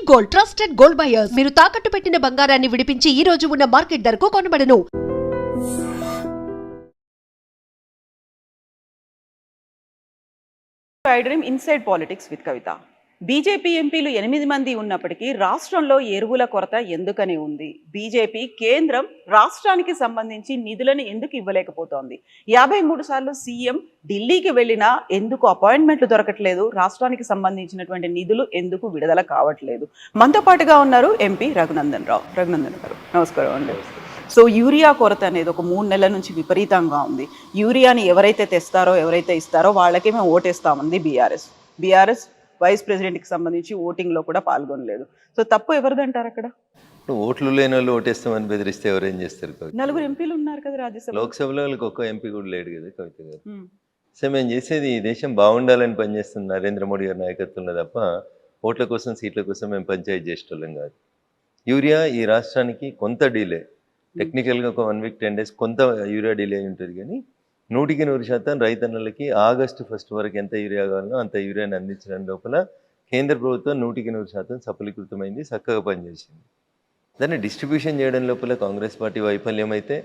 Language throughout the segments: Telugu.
Gold, trusted gold buyers. మీరు తాకట్టు పెట్టిన బంగారాన్ని విడిపించి ఈ రోజు ఉన్న మార్కెట్ ధరకు కొనబడను. Inside politics with Kavitha. BJP ఎంపీలు 8 మంది ఉన్నప్పటికీ రాష్ట్రంలో ఎరువుల కొరత ఎందుకని ఉంది? బీజేపీ కేంద్రం రాష్ట్రానికి సంబంధించి నిధులను ఎందుకు ఇవ్వలేకపోతోంది? 53 సార్లు సీఎం ఢిల్లీకి వెళ్ళినా ఎందుకు అపాయింట్మెంట్లు దొరకట్లేదు? రాష్ట్రానికి సంబంధించినటువంటి నిధులు ఎందుకు విడుదల కావట్లేదు? మనతో పాటుగా ఉన్నారు ఎంపీ రఘునందన్ రావు. రఘునందన్ గారు నమస్కారం అండి. సో యూరియా కొరత అనేది ఒక 3 నెలల నుంచి విపరీతంగా ఉంది. యూరియాని ఎవరైతే తెస్తారో ఎవరైతే ఇస్తారో వాళ్ళకే మేము ఓటేస్తామంది బీఆర్ఎస్ వైస్ ప్రెసిడెంట్కి సంబంధించి ఓటింగ్లో కూడా పాల్గొనలేదు. సో తప్పు ఎవరిదంటారు అక్కడ? ఓట్లు లేని వాళ్ళు ఓటేస్తామని బెదిరిస్తే ఎవరేం చేస్తారు? 4 ఎంపీలు ఉన్నారు కదా రాజ్యసభ. లోక్సభలో వాళ్ళకి ఒక్క ఎంపీ కూడా లేడు కదా కవిత గారు. సో మేము చేసేది ఈ దేశం బాగుండాలని పనిచేస్తున్న నరేంద్ర మోడీ గారి నాయకత్వంలో తప్ప ఓట్ల కోసం సీట్ల కోసం మేము పంచాయతీ చేసేటోళ్ళం కాదు. యూరియా ఈ రాష్ట్రానికి కొంత డిలే, టెక్నికల్గా ఒక 1 వీక్ 10 డేస్ కొంత యూరియా డిలే ఉంటుంది, కానీ 100% రైతన్నలకి ఆగస్టు 1 వరకు ఎంత యూరియా కావాలనో అంత యూరియాని అందించడం లోపల కేంద్ర ప్రభుత్వం 100% సఫలీకృతమైంది, చక్కగా పనిచేసింది. దాన్ని డిస్ట్రిబ్యూషన్ చేయడం లోపల కాంగ్రెస్ పార్టీ వైఫల్యం అయితే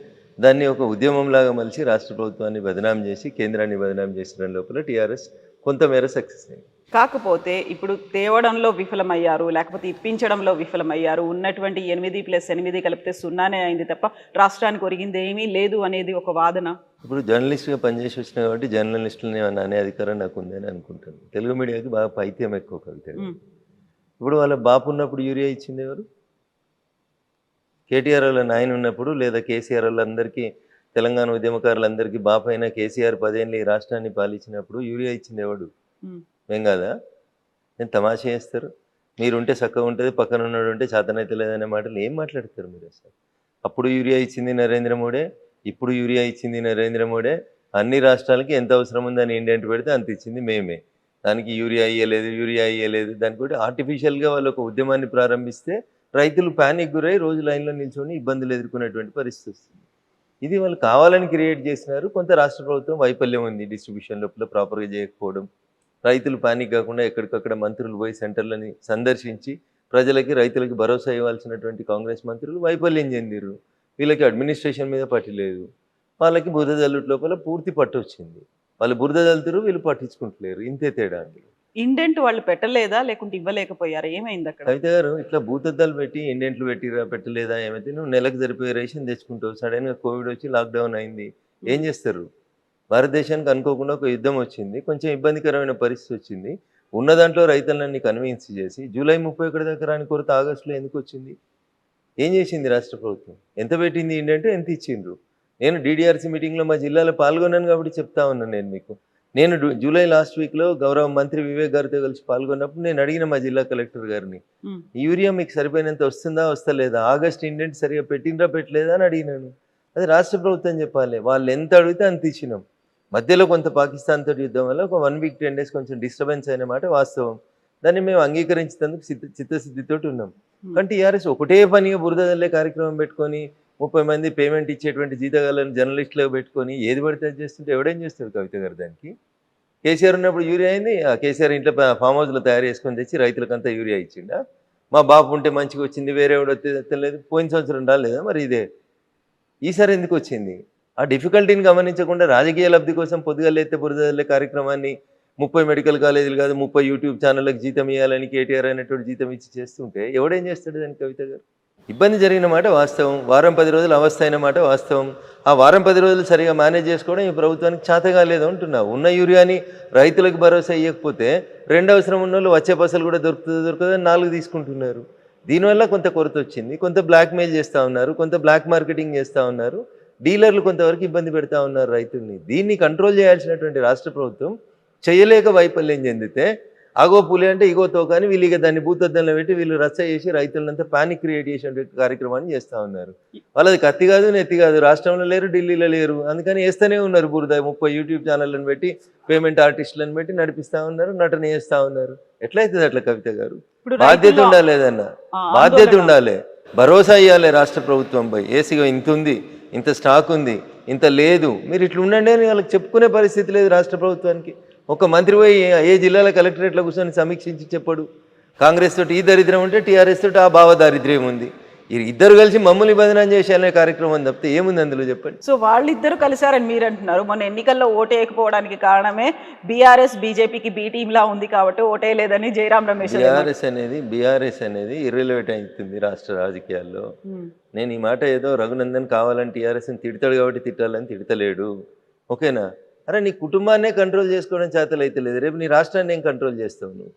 దాన్ని ఒక ఉద్యమంలాగా మలిచి రాష్ట్ర ప్రభుత్వాన్ని బదనాం చేసి కేంద్రాన్ని బదనాం చేసడం లోపల టీఆర్ఎస్ కొంతమేర సక్సెస్ అయింది. కాకపోతే ఇప్పుడు తేవడంలో విఫలమయ్యారు, లేకపోతే ఇప్పించడంలో విఫలమయ్యారు. ఉన్నటువంటి 8+8 కలిపితే 0 అయింది తప్ప రాష్ట్రానికి ఒరిగింది ఏమీ లేదు అనేది ఒక వాదన. ఇప్పుడు జర్నలిస్ట్గా పనిచేసి వచ్చినా కాబట్టి జర్నలిస్టులని అనే అధికారం నాకు ఉందని అనుకుంటాను. తెలుగు మీడియాకి బాగా పైత్యం ఎక్కువ కవిత. ఇప్పుడు వాళ్ళ బాపు ఉన్నప్పుడు యూరియా ఇచ్చింది ఎవరు? కేటీఆర్ వాళ్ళ నాయన ఉన్నప్పుడు లేదా కేసీఆర్ వాళ్ళందరికీ, తెలంగాణ ఉద్యమకారులందరికీ బాపు అయినా కేసీఆర్ 10 ఏళ్ళు ఈ రాష్ట్రాన్ని పాలించినప్పుడు యూరియా ఇచ్చింది ఎవడు? ఏం కాదా? నేను తమాషా చేస్తారు. మీరుంటే చక్కగా ఉంటుంది, పక్కన ఉన్నాడు ఉంటే చేతనైతే లేదనే మాటలు ఏం మాట్లాడతారు మీరు అసలు? అప్పుడు యూరియా ఇచ్చింది నరేంద్ర మోడీ, ఇప్పుడు యూరియా ఇచ్చింది నరేంద్ర మోడీ. అన్ని రాష్ట్రాలకి ఎంత అవసరం ఉందని ఇండెంట్ పెడితే అంత ఇచ్చింది మేమే. దానికి యూరియా ఇయ్యలేదు. దానికి కూడా ఆర్టిఫిషియల్గా వాళ్ళు ఒక ఉద్యమాన్ని ప్రారంభిస్తే రైతులు ప్యానిక్ గురై రోజు లైన్లో నిల్చొని ఇబ్బందులు ఎదుర్కొనేటువంటి పరిస్థితి వస్తుంది. ఇది వాళ్ళు కావాలని క్రియేట్ చేసినారు. కొంత రాష్ట్ర ప్రభుత్వం వైఫల్యం ఉంది, డిస్ట్రిబ్యూషన్ లోపల ప్రాపర్గా చేయకపోవడం. రైతులు పానిక్ కాకుండా ఎక్కడికక్కడ మంత్రులు పోయి సెంటర్లని సందర్శించి ప్రజలకి రైతులకి భరోసా ఇవ్వాల్సినటువంటి కాంగ్రెస్ మంత్రులు వైఫల్యం చెందిరు. వీళ్ళకి అడ్మినిస్ట్రేషన్ మీద పట్టు లేదు. వాళ్ళకి బురద జల్లుట లోపల పూర్తి పట్టు వచ్చింది. వాళ్ళు బురద జల్లుతారు, వీళ్ళు పట్టించుకుంటలేరు. ఇంతే తేడా అందులో. ఇండెంట్ వాళ్ళు పెట్టలేదా లేకుంటే ఇవ్వలేకపోయారా? ఏమైంది అక్కడ? కవిత గారు, ఇట్లా భూతద్దాలు పెట్టి ఇండెంట్లు పెట్టలేదా ఏమైతే నువ్వు నెలకు సరిపోయే రేషన్ తెచ్చుకుంటావు. సడన్గా కోవిడ్ వచ్చి లాక్డౌన్ అయింది, ఏం చేస్తారు? భారతదేశానికి అనుకోకుండా ఒక యుద్ధం వచ్చింది, కొంచెం ఇబ్బందికరమైన పరిస్థితి వచ్చింది. ఉన్న దాంట్లో రైతులన్నీ కన్విన్స్ చేసి జూలై 31 దాకా రాని కొరత ఆగస్టులో ఎందుకు వచ్చింది? ఏం చేసింది రాష్ట్ర ప్రభుత్వం? ఎంత పెట్టింది ఇండెంట్, ఎంత ఇచ్చిండ్రు? నేను DDRC మీటింగ్లో మా జిల్లాలో పాల్గొన్నాను కాబట్టి చెప్తా ఉన్నాను. నేను మీకు జూలై లాస్ట్ వీక్లో గౌరవ మంత్రి వివేక్ గారితో కలిసి పాల్గొన్నప్పుడు నేను అడిగిన మా జిల్లా కలెక్టర్ గారిని, యూరియా మీకు సరిపోయినంత వస్తుందా వస్తలేదా, ఆగస్ట్ ఇండెంట్ సరిగా పెట్టిండ్రా పెట్టలేదా అని అడిగినాను. అది రాష్ట్ర ప్రభుత్వం చెప్పాలి. వాళ్ళు ఎంత అడిగితే అంత ఇచ్చినాం. మధ్యలో కొంత పాకిస్తాన్ తోటి యుద్ధం వల్ల ఒక 1 వీక్ 10 డేస్ కొంచెం డిస్టర్బెన్స్ అయిన మాట వాస్తవం. దాన్ని మేము అంగీకరించేందుకు చిత్తశుద్ధితోటి ఉన్నాం. కానీ టీఆర్ఎస్ ఒకటే పనిగా బురద జల్లే కార్యక్రమం పెట్టుకొని 30 మంది పేమెంట్ ఇచ్చేటువంటి జీతగాళ్ళని జర్నలిస్టులకు పెట్టుకొని ఏది పడితే అది చేస్తుంటే ఎవడేం చేస్తాడు కవిత గారు? దానికి కేసీఆర్ ఉన్నప్పుడు యూరియా అయింది, కేసీఆర్ ఇంట్లో ఫామ్ హౌస్లో తయారు చేసుకొని తెచ్చి రైతులకంతా యూరియా ఇచ్చిండా? మా బాబు ఉంటే మంచిగా వచ్చింది, వేరే ఎవడో తెలియదు. పోయిన సంవత్సరం రాలేదా మరి? ఇదే ఈసారి ఎందుకు వచ్చింది? ఆ డిఫికల్టీని గమనించకుండా రాజకీయ లబ్ధి కోసం పొద్దుగలెత్తే బురదల్లే కార్యక్రమాన్ని 30 మెడికల్ కాలేజీలు కాదు 30 యూట్యూబ్ ఛానళ్ళకి జీతం ఇవ్వాలని కేటీఆర్ అనేటువంటి జీతం ఇచ్చి చేస్తుంటే ఎవడేం చేస్తాడు దానికి కవిత గారు? ఇబ్బంది జరిగిన మాట వాస్తవం, వారం 10 రోజులు అవస్థ అయిన మాట వాస్తవం. ఆ వారం 10 రోజులు సరిగా మేనేజ్ చేసుకోవడం ఈ ప్రభుత్వానికి చేతగా లేదు అంటున్నా. ఉన్న యూరియాని రైతులకు భరోసా ఇవ్వకపోతే 2 అవసరం ఉన్న వాళ్ళు వచ్చే పసలు కూడా దొరుకుతుందని 4 తీసుకుంటున్నారు. దీనివల్ల కొంత కొరత వచ్చింది, కొంత బ్లాక్మెయిల్ చేస్తూ ఉన్నారు, కొంత బ్లాక్ మార్కెటింగ్ చేస్తూ ఉన్నారు, డీలర్లు కొంతవరకు ఇబ్బంది పెడతా ఉన్నారు రైతుల్ని. దీన్ని కంట్రోల్ చేయాల్సినటువంటి రాష్ట్ర ప్రభుత్వం చేయలేక వైఫల్యం చెందితే ఆగో పులి అంటే ఇగో తోక అని వీళ్ళు ఇక దాన్ని భూతద్దంలో పెట్టి వీళ్ళు రచ్చ చేసి రైతులంతా పానిక్ క్రియేట్ చేసేటువంటి కార్యక్రమాన్ని చేస్తూ ఉన్నారు. వాళ్ళది కత్తి కాదు నెత్తి కాదు, రాష్ట్రంలో లేరు, ఢిల్లీలో లేరు, అందుకని వేస్తూనే ఉన్నారు బురద. 30 యూట్యూబ్ ఛానళ్ళని పెట్టి పేమెంట్ ఆర్టిస్టులను పెట్టి నడిపిస్తూ ఉన్నారు, నటన చేస్తూ ఉన్నారు. ఎట్లయితుంది అట్లా కవిత గారు? బాధ్యత ఉండాలి, ఏదన్నా బాధ్యత ఉండాలి, భరోసా ఇవ్వాలి రాష్ట్ర ప్రభుత్వంపై. ఏసీగా ఇంత ఉంది, ఇంత స్టాక్ ఉంది, ఇంత లేదు, మీరు ఇట్లా ఉండండి అని వాళ్ళకి చెప్పుకునే పరిస్థితి లేదు రాష్ట్ర ప్రభుత్వానికి. ఒక మంత్రి పోయి ఏ జిల్లాలో కలెక్టరేట్లో కూర్చొని సమీక్షించి చెప్పడు. కాంగ్రెస్ తోటి ఈ దరిద్రం ఉంటే టీఆర్ఎస్ తోటి ఆ భావ దారిద్ర్యం ఉంది. ఇద్దరు కలిసి మమ్మల్ని బదనాం చేసేయాలనే కార్యక్రమం తప్పితే ఏముంది అందులో చెప్పండి. సో వాళ్ళిద్దరూ కలిశారని మీరు అంటున్నారు. మొన్న ఎన్నికల్లో ఓటేయకపోవడానికి కారణమే బీఆర్ఎస్ బీజేపీకి బీ టీంలా ఉంది కాబట్టి ఓటేయలేదని జయరాం రమేష్. బీఆర్ఎస్ అనేది ఇర్రెలెవెంట్ అవుతుంది రాష్ట్ర రాజకీయాల్లో. నేను ఈ మాట ఏదో రఘునందన్ కావాలని టీఆర్ఎస్ని తిడతాడు కాబట్టి తిట్టాలని తిడతలేడు, ఓకేనా? అరే నీ కుటుంబాన్నే కంట్రోల్ చేసుకోవడం చేతలు అయితే లేదు, రేపు నీ రాష్ట్రాన్ని ఏం కంట్రోల్ చేస్తావు నువ్వు?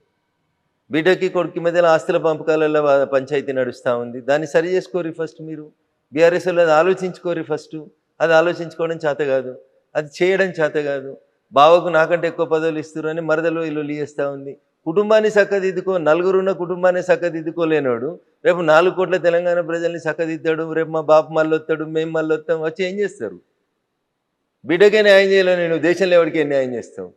బిడ్డకి కొడుకు మధ్యలో ఆస్తుల పంపకాలలో పంచాయతీ నడుస్తూ ఉంది, దాన్ని సరి చేసుకోరి ఫస్ట్. మీరు బీఆర్ఎస్ వాళ్ళు అది ఆలోచించుకోరి ఫస్ట్. అది ఆలోచించుకోవడం చేత కాదు, అది చేయడం చేత కాదు. బావకు నాకంటే ఎక్కువ పదవులు ఇస్తారు అని మరదలో ఇల్లు చేస్తూ ఉంది. కుటుంబాన్ని చక్కదిద్దుకో, నలుగురున్న కుటుంబాన్ని చక్కదిద్దుకోలేనోడు రేపు 4 కోట్ల తెలంగాణ ప్రజల్ని చక్కదిద్దాడు, రేపు మా బాపు మళ్ళీ వస్తాడు, మేము మళ్ళీ వస్తాం, వచ్చి ఏం చేస్తారు? బిడ్డకే న్యాయం చేయలేను, నువ్వు దేశంలో ఎవరికే న్యాయం చేస్తావు?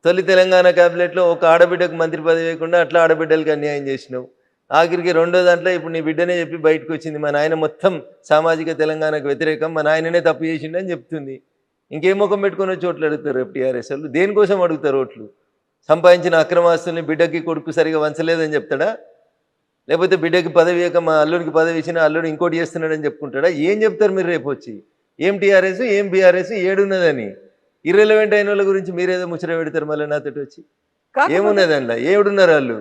తొలి తెలంగాణ క్యాబినెట్లో ఒక ఆడబిడ్డకు మంత్రి పదవి వేయకుండా అట్లా ఆడబిడ్డలకి అన్యాయం చేసినావు. ఆఖరికి రెండో దాంట్లో ఇప్పుడు నీ బిడ్డనే చెప్పి బయటకు వచ్చింది, మా నాయన మొత్తం సామాజిక తెలంగాణకు వ్యతిరేకం, మా నాయననే తప్పు చేసిండు అని చెప్తుంది. ఇంకేం ముఖం పెట్టుకుని వచ్చి ఓట్లు అడుగుతారు రేపు టీఆర్ఎస్ వాళ్ళు? దేనికోసం అడుగుతారు ఓట్లు? సంపాదించిన అక్రమాస్తుల్ని బిడ్డకి కొడుకు సరిగా వంచలేదని చెప్తాడా? లేకపోతే బిడ్డకి పదవి వేయక మా అల్లుడికి పదవి ఇచ్చిన అల్లుడు ఇంకోటి చేస్తున్నాడని చెప్పుకుంటాడా? ఏం చెప్తారు మీరు రేపు వచ్చి? ఏం టీఆర్ఎస్ ఏం బీఆర్ఎస్ ఏడున్నదని? ఇర్రెలవెంట్ అయిన వాళ్ళ గురించి మీరేదో ముచ్చట పెడతారు మళ్ళీ నాతోటి వచ్చి. ఏమున్నది అందులో? ఏడున్నారు వాళ్ళు?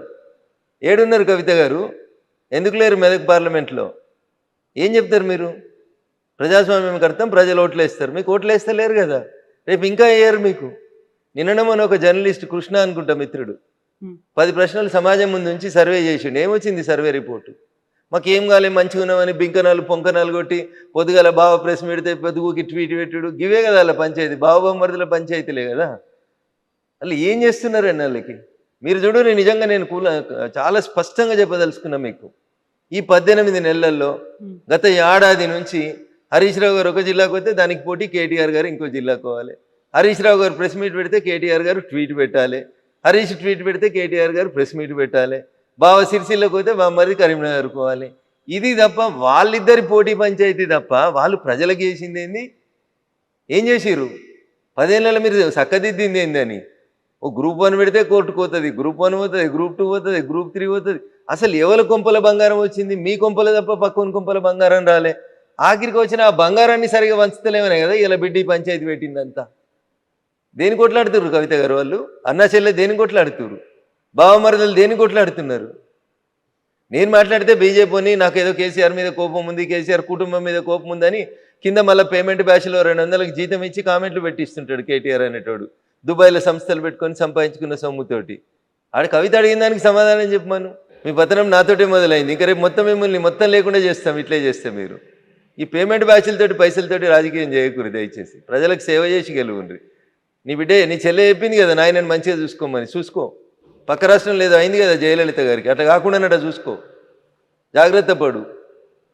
ఏడున్నారు కవిత గారు? ఎందుకు లేరు మెదక్ పార్లమెంట్లో? ఏం చెప్తారు మీరు? ప్రజాస్వామ్యం అర్థం ప్రజలు ఓట్లు వేస్తారు, మీకు ఓట్లు వేస్తే లేరు కదా, రేపు ఇంకా వేయరు మీకు. నిన్న మన ఒక జర్నలిస్ట్ కృష్ణ అనుకుంటా మిత్రుడు 10 ప్రశ్నలు సమాజం ముందు నుంచి సర్వే చేసిండు. ఏమొచ్చింది సర్వే రిపోర్టు? మాకేం కాలే, మంచిగా ఉన్నామని బింకనాలు పొంకనాలు కొట్టి పొద్దుగల బావ ప్రెస్ పెడితే పొద్దుగుకి ట్వీట్ పెట్టుడు, గివే కదా వాళ్ళ పంచాయతీ, బావబొమ్మరుదుల పంచాయతీలే కదా. వాళ్ళు ఏం చేస్తున్నారండి వాళ్ళకి? మీరు చూడు, నేను చాలా స్పష్టంగా చెప్పదలుచుకున్నా మీకు. ఈ 18 నెలల్లో గత ఏడాది నుంచి హరీష్ రావు గారు ఒక జిల్లాకు వస్తే దానికి పోటీ కేటీఆర్ గారు ఇంకో జిల్లాకు పోవాలి. హరీష్ రావు గారు ప్రెస్ మీట్ పెడితే కేటీఆర్ గారు ట్వీట్ పెట్టాలి, హరీష్ ట్వీట్ పెడితే కేటీఆర్ గారు ప్రెస్ మీట్ పెట్టాలి, బావ సిరిసిల్లకు పోతే బామ్మది కరీంనగర్ పోవాలి. ఇది తప్ప వాళ్ళిద్దరి పోటీ పంచాయతీ తప్ప వాళ్ళు ప్రజలకు చేసింది ఏంది? ఏం చేసిర్రు? 10 ఏళ్ళలో మీరు చక్కదిద్దింది ఏందని? ఓ గ్రూప్ 1 పెడితే కోర్టుకు పోతుంది, గ్రూప్ 1 పోతుంది, గ్రూప్ 2 పోతుంది, గ్రూప్ 3 పోతుంది. అసలు ఎవరి కొంపల బంగారం వచ్చింది? మీ కొంపల తప్ప పక్కన కొంపల బంగారం రాలే. ఆఖరికి వచ్చిన ఆ బంగారాన్ని సరిగా వంచుతలేమనే కదా ఇలా బిడ్డి పంచాయతీ పెట్టిందంతా. దేని కొట్లాడుతున్నారు కవిత గారు వాళ్ళు? అన్నా చెల్లె దేని కొట్లాడుతున్నారు? బావమరదలు దేని కొట్లాడుతున్నారు? నేను మాట్లాడితే బీజేపీని నాకేదో కేసీఆర్ మీద కోపం ఉంది, కేసీఆర్ కుటుంబం మీద కోపం ఉందని కింద మళ్ళీ పేమెంట్ బ్యాచ్లో 200లకు జీతం ఇచ్చి కామెంట్లు పెట్టిస్తుంటాడు కేటీఆర్ అనేటోడు. దుబాయ్లో సంస్థలు పెట్టుకొని సంపాదించుకున్న సొమ్ముతోటి. ఆడ కవిత అడిగిన దానికి సమాధానం చెప్పమను. మీ పతనం నాతోటే మొదలైంది, ఇంకా రేపు మొత్తం మిమ్మల్ని మొత్తం లేకుండా చేస్తాం ఇట్లే చేస్తే. మీరు ఈ పేమెంట్ బ్యాచ్లతోటి పైసలతోటి రాజకీయం చేయకూడదు దయచేసి. ప్రజలకు సేవ చేసి గెలువుండ్రి. నీ బిడ్డే నీ చెల్లె చెప్పింది కదా నాయనని మంచిగా చూసుకోమని, చూసుకో. పక్క రాష్ట్రం లేదు అయింది కదా జయలలిత గారికి, అట్లా కాకుండా అట్లా చూసుకో, జాగ్రత్త పడు.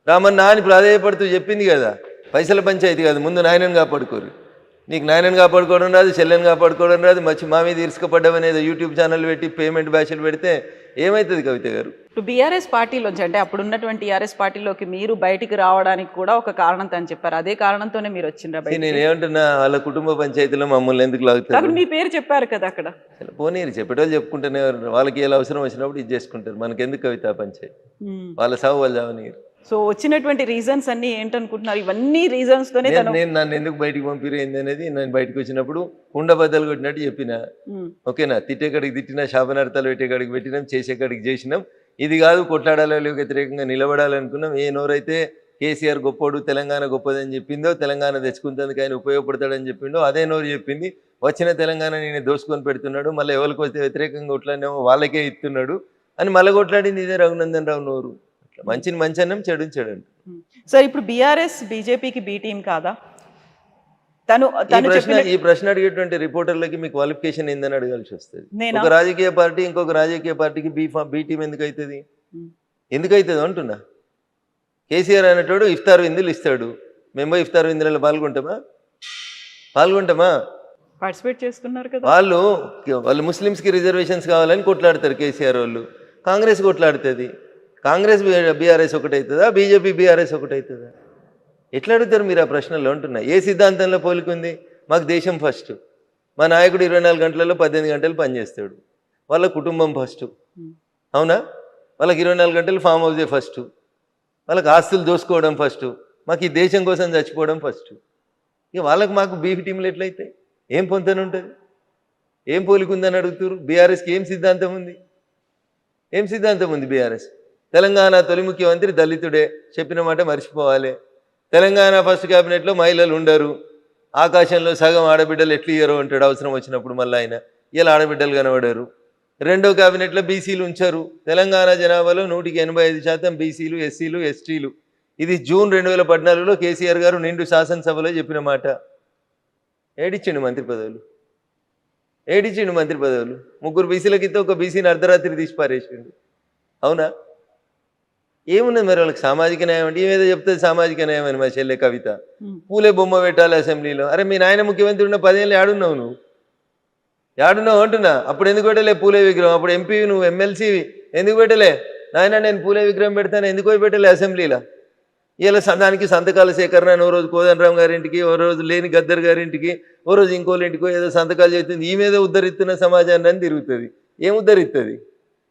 రామన్న అని ప్రాధాయపడుతూ చెప్పింది కదా, పైసల పంచాయతీ కాదు, ముందు నాయనని కాపాడుకోరు. నీకు నాయనని కాపాడుకోవడం రాదు, చెల్లెని కాపాడుకోవడం రాదు, మా మీద ఇరుసుకపడ్డమనేది యూట్యూబ్ ఛానల్ పెట్టి పేమెంట్ బ్యాచ్లు పెడితే ఏమవుతుంది కవిత గారు? ఇప్పుడు బీఆర్ఎస్ పార్టీలోంచి, అంటే అప్పుడు ఉన్నటువంటి టీఆర్ఎస్ పార్టీలోకి మీరు బయటికి రావడానికి కూడా ఒక కారణం అని చెప్పారు. అదే కారణంతోనే మీరు వచ్చిండ్రా బయటికి? నేను ఏమంటున్నా, వాళ్ళ కుటుంబ పంచాయతీలో మమ్మల్ని ఎందుకు లాగుతారు? మీ పేరు చెప్పారు కదా అక్కడ. పోనీరు, చెప్పేటోళ్ళు చెప్పుకుంటేనే, వాళ్ళకి ఎలా అవసరం వచ్చినప్పుడు ఇది చేసుకుంటారు. మనకెందుకు కవిత పంచాయతీ? వాళ్ళ సాగు వాళ్ళు చావనీరు. సో వచ్చినటువంటి రీజన్స్ అన్ని ఏంటనుకుంటున్నారు? ఇవన్నీ రీజన్స్ తోనే నేను నన్ను ఎందుకు బయటికి పంపిరేంది అనేది నేను బయటకు వచ్చినప్పుడు ఉండబద్దలు కొట్టినట్టు చెప్పిన. ఓకేనా? తిట్టేకాడికి తిట్టినా, శాపనార్థాలు పెట్టేకాడికి పెట్టినాం, చేసేకాడికి చేసినాం. ఇది కాదు కొట్లాడాలి వ్యతిరేకంగా నిలబడాలనుకున్నాం. ఏ నోరైతే కేసీఆర్ గొప్పోడు, తెలంగాణ గొప్పదని చెప్పిందో, తెలంగాణ తెచ్చుకుంటేందుకు ఆయన ఉపయోగపడతాడని చెప్పిండో అదే నోరు చెప్పింది. వచ్చిన తెలంగాణ నేను దోసుకొని పెడుతున్నాడు, మళ్ళీ ఎవరికి వస్తే వ్యతిరేకంగా కొట్లాడినేమో వాళ్ళకే ఇస్తున్నాడు అని మళ్ళీ కొట్లాడింది ఇదే రఘునందన్ రావు నోరు. మంచిని మంచి అన్నం, చెడుని చెడు అంట. సార్ ఇప్పుడు బీఆర్ఎస్ బీజేపీకి బీ టీం కాదా? ఈ ప్రశ్న అడిగేటువంటి రిపోర్టర్లకి మీ క్వాలిఫికేషన్ ఏందని అడగాల్సి వస్తుంది. ఒక రాజకీయ పార్టీ ఇంకొక రాజకీయ పార్టీకి బీ టీం ఎందుకు అవుతుంది? ఎందుకు అవుతుంది అంటున్నా. కేసీఆర్ అనేటోడు ఇఫ్తార్ విందులు ఇస్తాడు, మేము ఇఫ్తార్ విందులలో పాల్గొంటామా? పార్టిసిపేట్ చేస్తున్నారు కదా. వాళ్ళు ముస్లిమ్స్కి రిజర్వేషన్స్ కావాలని కొట్లాడతారు కేసీఆర్ వాళ్ళు. కాంగ్రెస్ కొట్లాడుతుంది. కాంగ్రెస్ బీఆర్ఎస్ ఒకటవుతుందా? బీజేపీ బీఆర్ఎస్ ఒకటవుతుందా? ఎట్లా అడుగుతారు మీరు ఆ ప్రశ్నలో అంటున్నా? ఏ సిద్ధాంతంలో పోలికుంది? మాకు దేశం ఫస్ట్, మా నాయకుడు 24 గంటలలో 18 గంటలు పనిచేస్తాడు, వాళ్ళ కుటుంబం ఫస్ట్. అవునా? వాళ్ళకి 24 గంటలు ఫామ్ హౌసే ఫస్ట్, వాళ్ళకి ఆస్తులు దోసుకోవడం ఫస్ట్, మాకు ఈ దేశం కోసం చచ్చిపోవడం ఫస్ట్. ఇక వాళ్ళకి మాకు బీఫ్ టీంలు ఎట్లయితే ఏం పొంతన ఉంటుంది? ఏం పోలికుందని అడుగుతారు? బీఆర్ఎస్కి ఏం సిద్ధాంతం ఉంది? ఏం సిద్ధాంతం ఉంది బీఆర్ఎస్? తెలంగాణ తొలి ముఖ్యమంత్రి దళితుడే, చెప్పిన మాట మర్చిపోవాలి. తెలంగాణ ఫస్ట్ క్యాబినెట్లో మహిళలు ఉండరు, ఆకాశంలో సగం ఆడబిడ్డలు ఎట్లు ఇయ్యరు అంటాడు అవసరం వచ్చినప్పుడు. మళ్ళీ ఆయన ఇలా ఆడబిడ్డలు కనబడరు. రెండో క్యాబినెట్లో బీసీలు ఉంచారు. తెలంగాణ జనాభాలో 185% బీసీలు, ఎస్సీలు, ఎస్టీలు. ఇది జూన్ 2014లో కేసీఆర్ గారు నిండు శాసనసభలో చెప్పిన మాట. ఏడిచ్చిండు మంత్రి పదవులు, ఏడిచ్చిండు మంత్రి పదవులు. 3 బీసీలకిస్తే ఒక బీసీని అర్ధరాత్రి తీసి పారేసిండు. అవునా? ఏమున్నది మరి వాళ్ళకి సామాజిక న్యాయం అంటే? ఏమేదో చెప్తుంది సామాజిక న్యాయం అని మా చెల్లె కవిత. పూలే బొమ్మ పెట్టాలి అసెంబ్లీలో. అరే మీ నాయన ముఖ్యమంత్రి ఉన్న 10 ఏళ్ళు ఏడున్నావు నువ్వు? ఏడున్నావు అంటున్నా. అప్పుడు ఎందుకు పెట్టలే పూలే విగ్రహం? అప్పుడు ఎంపీ నువ్వు, ఎమ్మెల్సీ ఎందుకు పెట్టలే? నాయన నేను పూలే విగ్రహం పెడతాను ఎందుకు పోయి పెట్టలే అసెంబ్లీలో? ఇలా దానికి సంతకాల సేకరణ అని ఓ రోజు కోదండరామ్ గారింటికి, ఓ రోజు లేని గద్దర్ గారింటికి, ఓ రోజు ఇంకోళ్ళ ఇంటికో ఏదో సంతకాలు చేస్తుంది. ఈ మీద ఉద్ధరిస్తున్న సమాజాన్ని అని తిరుగుతుంది. ఏం ఉద్ధరిస్తుంది?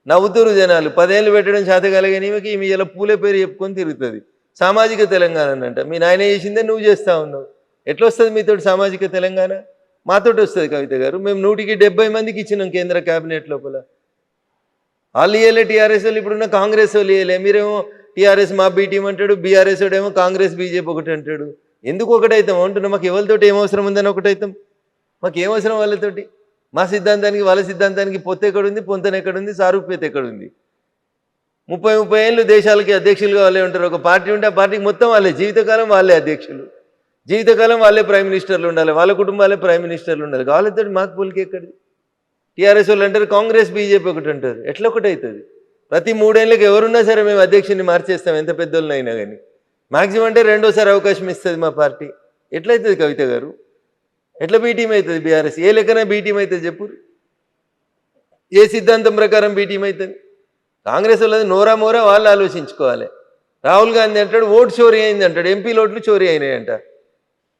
నవ్వుతురు జనాలు. 10 ఏళ్ళు పెట్టడం చేతగలగని ఈమెకి ఈమె ఇలా పూలే పేరు చెప్పుకొని తిరుగుతుంది. సామాజిక తెలంగాణ అంట. మీ నాయన చేసిందే నువ్వు చేస్తూ ఉన్నావు. ఎట్లా వస్తుంది మీతోటి సామాజిక తెలంగాణ? మాతోటి వస్తుంది కవిత గారు. మేము 170 మందికి ఇచ్చినాం కేంద్ర క్యాబినెట్ లోపల. వాళ్ళు ఇయ్యలే, టీఆర్ఎస్ వాళ్ళు ఇప్పుడున్న కాంగ్రెస్ వాళ్ళు ఇయ్యలే. మీరేమో టీఆర్ఎస్ మా బీ టీం అంటాడు, బీఆర్ఎస్ వాడేమో కాంగ్రెస్ బీజేపీ ఒకటి అంటాడు. ఎందుకు ఒకటైతాం అంటున్నా? మాకు ఎవరితోటి ఏం అవసరం ఉందని ఒకటైతాం? మాకు ఏం అవసరం వాళ్ళతోటి? మా సిద్ధాంతానికి వాళ్ళ సిద్ధాంతానికి పొత్తు ఎక్కడుంది, పొంతన ఎక్కడుంది, సారూప్యత ఎక్కడుంది? 30 ఏళ్ళు దేశాలకి అధ్యక్షులుగా వాళ్ళే ఉంటారు. ఒక పార్టీ ఉంటే ఆ పార్టీకి మొత్తం వాళ్ళే, జీవితకాలం వాళ్ళే అధ్యక్షులు, జీవితకాలం వాళ్ళే ప్రైమ్ మినిస్టర్లు ఉండాలి, వాళ్ళ కుటుంబాలే ప్రైమ్ మినిస్టర్లు ఉండాలి. వాళ్ళతో మాకు పోలికి ఎక్కడిది? టీఆర్ఎస్ వాళ్ళు అంటారు కాంగ్రెస్ బీజేపీ ఒకటి అంటారు. ఎట్లా ఒకటి అవుతుంది? ప్రతి 3 ఏళ్ళకి ఎవరున్నా సరే మేము అధ్యక్షుడిని మార్చేస్తాం, ఎంత పెద్దోళ్ళనైనా కానీ. మ్యాక్సిమం అంటే రెండోసారి అవకాశం ఇస్తుంది మా పార్టీ. ఎట్లయితుంది కవిత గారు? ఎట్లా బీటీం అవుతుంది బీఆర్ఎస్? ఏ లెక్కన బీటీం అవుతుంది చెప్పు? ఏ సిద్ధాంతం ప్రకారం బీటీం అవుతుంది? కాంగ్రెస్ వాళ్ళది నోరా మోరా వాళ్ళు ఆలోచించుకోవాలి. రాహుల్ గాంధీ అంటాడు ఓటు చోరీ అయింది అంటాడు, ఎంపీల ఓట్లు చోరీ అయినాయంట.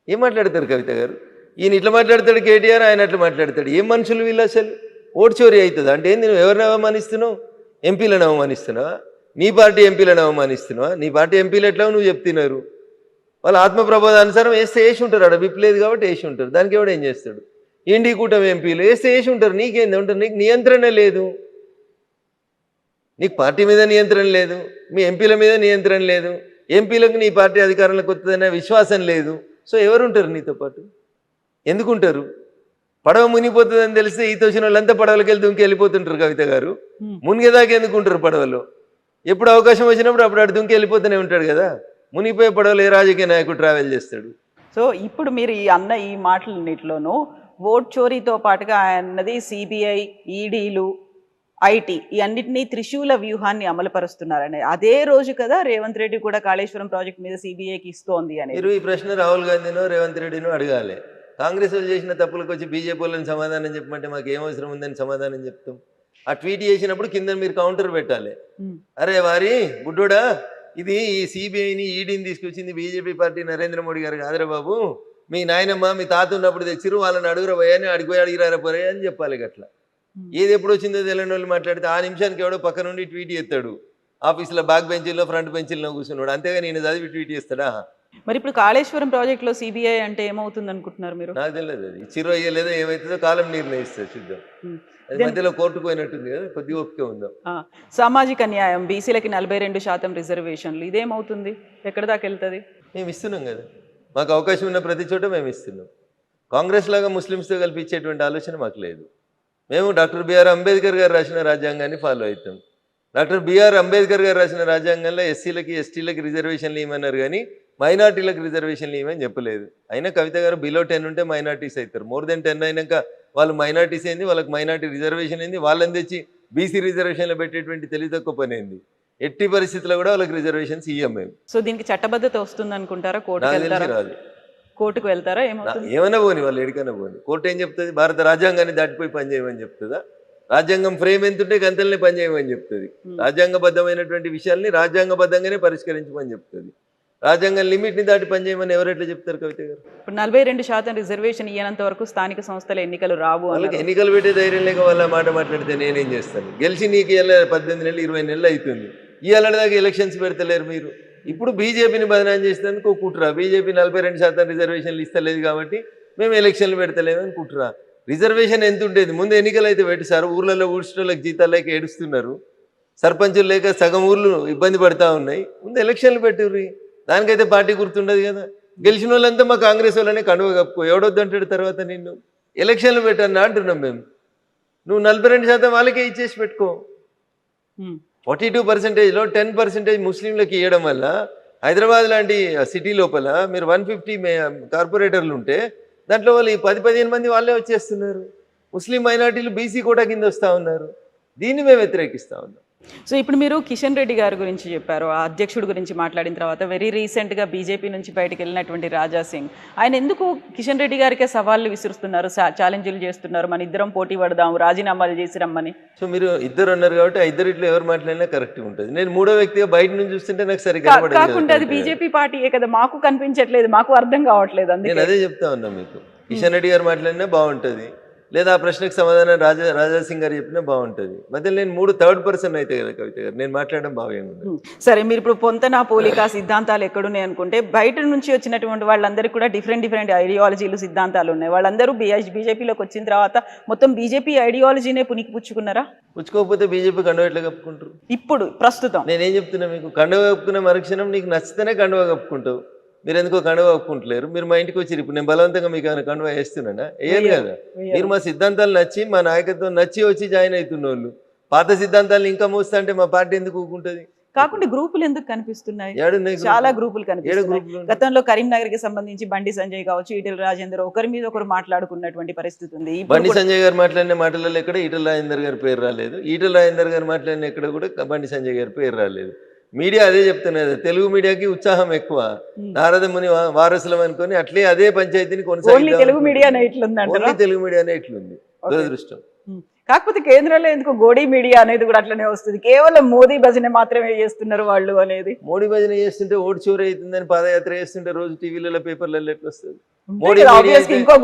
ఏం మాట్లాడతారు కవిత గారు? ఈయన ఇట్లా మాట్లాడతాడు కేటీఆర్, ఆయన అట్లా మాట్లాడతాడు. ఏం మనుషులు వీళ్ళు అసలు? ఓటు చోరీ అవుతుంది అంటే ఏంది? నువ్వు ఎవరిని అవమానిస్తున్నావు? ఎంపీలను అవమానిస్తున్నావా? నీ పార్టీ ఎంపీలను అవమానిస్తున్నావా? నీ పార్టీ ఎంపీలు ఎట్లా నువ్వు చెప్తున్నారు? వాళ్ళు ఆత్మప్రబోధానుసారం వేస్తే వేసి ఉంటారు. ఆడ విప్ లేదు కాబట్టి వేసి ఉంటారు. దానికి ఎవడు ఏం చేస్తాడు? ఇండి కూటమి ఎంపీలు వేస్తే వేసి ఉంటారు. నీకేంది ఉంటారు? నీకు నియంత్రణ లేదు. నీకు పార్టీ మీద నియంత్రణ లేదు, మీ ఎంపీల మీద నియంత్రణ లేదు, ఎంపీలకు నీ పార్టీ అధికారంలోకి వస్తుందనే విశ్వాసం లేదు. సో ఎవరుంటారు నీతో పాటు? ఎందుకుంటారు? పడవ మునిగిపోతుందని తెలిస్తే ఈత వచ్చిన వాళ్ళంతా పడవలకి వెళ్ళి దుంకి వెళ్ళిపోతుంటారు కవిత గారు. మునిగేదాకా ఎందుకుంటారు పడవలో? ఎప్పుడు అవకాశం వచ్చినప్పుడు అప్పుడు అటు దుంకి వెళ్ళిపోతూనే ఉంటాడు కదా. మునిగిపోయే పడవలు ఏ రాజకీయ నాయకుడు ట్రావెల్ చేస్తాడు? సో ఇప్పుడు మీరు ఈ మాటలన్నిటిలోనూ ఓట్ చోరీతో పాటుగా అన్నది సిబిఐ, ఈడీలు, ఐటీ ఈ అన్నిటినీ త్రిశూల వ్యూహాన్ని అమలుపరుస్తున్నారని అదే రోజు కదా రేవంత్ రెడ్డి కూడా కాళేశ్వరం ప్రాజెక్ట్ మీద సిబిఐకి ఇస్తోంది అని. మీరు ఈ ప్రశ్న రాహుల్ గాంధీనో రేవంత్ రెడ్డినో అడగాలి. కాంగ్రెస్ వాళ్ళు చేసిన తప్పులకు వచ్చి బీజేపీ వాళ్ళని సమాధానం చెప్పమంటే మాకు ఏం అవసరం ఉందని సమాధానం చెప్తాం? ఆ ట్వీట్ చేసినప్పుడు కింద మీరు కౌంటర్ పెట్టాలి. అరే వారి బుడ్డోడా, ఇది ఈ సిబిఐని ఈడీని తీసుకొచ్చింది బీజేపీ పార్టీ నరేంద్ర మోడీ గారు కాదురా బాబు, మీ నాయనమ్మ మీ తాత ఉన్నప్పుడు తెచ్చిరు, వాళ్ళని అడుగురా పోయాని అడిగిపోయి అడిగిరారా పోరే అని చెప్పాలి. అట్లా ఏది ఎప్పుడు వచ్చిందో తెలియని వాళ్ళు మాట్లాడితే ఆ నిమిషానికి ఎవడో పక్క నుండి ట్వీట్ చేస్తాడు. ఆఫీసులో బ్యాక్ బెంచీల్లో ఫ్రంట్ బెంచీల్లో కూర్చున్నాడు, అంతేగా నేను చదివి ట్వీట్ చేస్తాడా? మరి ఇప్పుడు కాళేశ్వరం ప్రాజెక్ట్లో సిబిఐ అంటే ఏమవుతుంది అనుకుంటున్నారు మీరు? నాకు తెలియదు, అది ఇచ్చిరో అయ్యలేదో ఏమవుతుందో కాలం నిర్ణయిస్తుంది, చూద్దాం. అది మధ్యలో కోర్టుకు పోయినట్టుంది కదా, కొద్దిగా ఓపిక ఉందాం. సామాజిక న్యాయం, బీసీలకి 42% రిజర్వేషన్లు, ఇదేమవుతుంది? ఎక్కడి దాకా వెళ్తుంది? మేము ఇస్తున్నాం కదా, మాకు అవకాశం ఉన్న ప్రతి చోట మేము ఇస్తున్నాం. కాంగ్రెస్ లాగా ముస్లిమ్స్తో కలిపి ఇచ్చేటువంటి ఆలోచన మాకు లేదు. మేము డాక్టర్ బిఆర్ అంబేద్కర్ గారు రాసిన రాజ్యాంగాన్ని ఫాలో అవుతాం. డాక్టర్ బిఆర్ అంబేద్కర్ గారు రాసిన రాజ్యాంగంలో ఎస్సీలకి ఎస్టీలకి రిజర్వేషన్లు ఇవ్వమన్నారు కానీ మైనార్టీలకు రిజర్వేషన్లు ఇవ్వమని చెప్పలేదు. అయినా కవిత గారు బిలో 10 ఉంటే మైనార్టీస్ అవుతారు, మోర్ దెన్ 10 అయినాక వాళ్ళు మైనార్టీస్ అయింది, వాళ్ళకి మైనార్టీ రిజర్వేషన్ అయింది, వాళ్ళని తెచ్చి బీసీ రిజర్వేషన్లో పెట్టేటువంటి తెలివి తక్కువ పని అయింది. ఎట్టి పరిస్థితుల్లో కూడా వాళ్ళకి రిజర్వేషన్స్ ఇవ్వం మేము. సో దీనికి చట్టబద్ధత వస్తుంది అనుకుంటారా? కోర్టుకు వెళ్తారా? ఏమైనా పోని, వాళ్ళు ఎడికైనా పోని. కోర్టు ఏం చెప్తుంది? భారత రాజ్యాంగాన్ని దాటిపోయి పనిచేయమని చెప్తుందా? రాజ్యాంగం ఫ్రేమ్ ఎంతుంటే గంతల్ని పనిచేయమని చెప్తుంది. రాజ్యాంగబద్ధమైనటువంటి విషయాల్ని రాజ్యాంగబద్ధంగానే పరిష్కరించమని చెప్తుంది. రాజ్యాంగం లిమిట్ని దాటి పనిచేయమని ఎవరెట్లా చెప్తారు కవిత గారు? ఇప్పుడు 42% రిజర్వేషన్ ఇయ్యనంత వరకు స్థానిక సంస్థల ఎన్నికలు రావు వాళ్ళకి అన్నారు. ఎన్నికలు పెట్టే ధైర్యం లేక వాళ్ళ మాట మాట్లాడితే నేనేం చేస్తాను? గెలిచి నీకు ఇవాళ 18 నెలలు 20 నెలలు అవుతుంది, ఇవాళ దాకా ఎలక్షన్స్ పెడతలేరు మీరు. ఇప్పుడు బీజేపీని బదనాం చేసినందుకు కుట్రా, బీజేపీ 42% రిజర్వేషన్లు ఇస్తలేదు కాబట్టి మేము ఎలక్షన్లు పెడతలేమని కుట్రా. రిజర్వేషన్ ఎంత ఉండేది ముందు ఎన్నికలు అయితే పెట్టి సార్, ఊర్లలో ఊడ్చడానికి జీతాలు లేక ఏడుస్తున్నారు, సర్పంచులు లేక సగం ఊర్లు ఇబ్బంది పడతా ఉన్నాయి, ముందు ఎలక్షన్లు పెట్టుర్రి. దానికైతే పార్టీ గుర్తుండదు కదా. గెలిచిన వాళ్ళంతా మా కాంగ్రెస్ వాళ్ళనే కండువ కప్పుకో, ఎవడొద్దంటాడు తర్వాత నిన్ను. ఎలక్షన్లు పెట్టాను అంటున్నాం మేము. నువ్వు 42% వాళ్ళకే ఇచ్చేసి పెట్టుకో. 42%లో 10% ముస్లింలకు ఇవ్వడం వల్ల హైదరాబాద్ లాంటి సిటీ లోపల మీరు 150 కార్పొరేటర్లు ఉంటే దాంట్లో వాళ్ళు 10-15 మంది వాళ్ళే వచ్చేస్తున్నారు. ముస్లిం మైనార్టీలు బీసీ కోటా కింద వస్తూ ఉన్నారు. దీన్ని మేము వ్యతిరేకిస్తూ ఉన్నాం. సో ఇప్పుడు మీరు కిషన్ రెడ్డి గారి గురించి చెప్పారు, ఆ అధ్యక్షుడి గురించి మాట్లాడిన తర్వాత వెరీ రీసెంట్గా బీజేపీ నుంచి బయటకు వెళ్ళినటువంటి రాజా సింగ్, ఆయన ఎందుకు కిషన్ రెడ్డి గారికే సవాళ్ళు విసురుస్తున్నారు, ఛాలెంజ్లు చేస్తున్నారు, మన ఇద్దరం పోటీ పడదాం, రాజీనామాలు చేసి రమ్మని? సో మీరు ఇద్దరు అన్నారు కాబట్టి ఆ ఇద్దరిట్లో ఎవరు మాట్లాడినా కరెక్ట్గా ఉంటుంది. నేను మూడో వ్యక్తిగా బయట నుంచి చూస్తుంటే నాకు సరిగ్గా కాకుండా అది బీజేపీ పార్టీయే కదా, మాకు కనిపించట్లేదు, మాకు అర్థం కావట్లేదు. నేను అదే చెప్తా ఉన్నా మీకు. కిషన్ రెడ్డి గారు మాట్లాడినా బాగుంటుంది, లేదా ఆ ప్రశ్నకు సమాధానం రాజా సింగ్ గారు చెప్పినా బాగుంటుంది. మధ్యలో నేను థర్డ్ పర్సన్ అయితే కదా కవిత గారు, నేను మాట్లాడడం బాగుంది. సరే, మీరు ఇప్పుడు పొంతన పోలిక సిద్ధాంతాలు ఎక్కడున్నాయి అనుకుంటే, బయట నుంచి వచ్చినటువంటి వాళ్ళందరికీ కూడా డిఫరెంట్ ఐడియాలజీలు సిద్ధాంతాలు ఉన్నాయి. వాళ్ళందరూ బీజేపీలోకి వచ్చిన తర్వాత మొత్తం బీజేపీ ఐడియాలజీనే పుచ్చుకున్నారా? పుచ్చుకోకపోతే బీజేపీ కండువ ఎట్లా కప్పుకుంటారు? ఇప్పుడు ప్రస్తుతం నేనేం చెప్తున్నా మీకు, కండువ కప్పుకున్న మరుక్షణం నీకు నచ్చితేనే కండువ కప్పుకుంటావు. మీరు ఎందుకో కండువ ఒప్పుకుంటలేరు. మీరు మా ఇంటికి వచ్చి ఇప్పుడు నేను బలవంతంగా మీకు ఏమైనా కండువ వేస్తున్నానా? వేయను కదా. మీరు మా సిద్ధాంతాలు నచ్చి మా నాయకత్వం నచ్చి వచ్చి జాయిన్ అవుతున్న వాళ్ళు, పాత సిద్ధాంతాలను ఇంకా మోస్తా అంటే మా పార్టీ ఎందుకు ఊకుంటుంది? కాకుండా గ్రూపులు ఎందుకు కనిపిస్తున్నాయి? చాలా గ్రూపులు కనిపిస్తున్నాయి. గతంలో కరీంనగర్ కి సంబంధించి బండి సంజయ్ కావచ్చు, ఈటెల రాజేందర్ ఒకరి మీద ఒకరు మాట్లాడుకున్నటువంటి పరిస్థితి ఉంది. బండి సంజయ్ గారు మాట్లాడిన మాటలలో ఎక్కడ ఈటెల రాజేందర్ గారి పేరు రాలేదు. ఈటెల రాజేందర్ గారు మాట్లాడిన ఎక్కడ కూడా బండి సంజయ్ గారి పేరు రాలేదు. మీడియా అదే చెప్తున్నది, తెలుగు మీడియాకి ఉత్సాహం ఎక్కువ, నారద ముని వారసులం అనుకొని అట్లే అదే పంచాయతీని కొనసాగి తెలుగు మీడియానే ఇట్లుంది దురదృష్టం. కాకపోతే కేంద్రంలో ఎందుకు గోడీ మీడియా అనేది కూడా అట్లనే వస్తుంది, కేవలం మోదీ భజన మాత్రమే చేస్తున్నారు వాళ్ళు అనేది. మోడీ భజన చేస్తుంటే ఓటు చోరీ అవుతుందని పాదయాత్ర చేస్తుంటే రోజు టీవీలలో పేపర్లలో ఎట్లా వస్తుంది?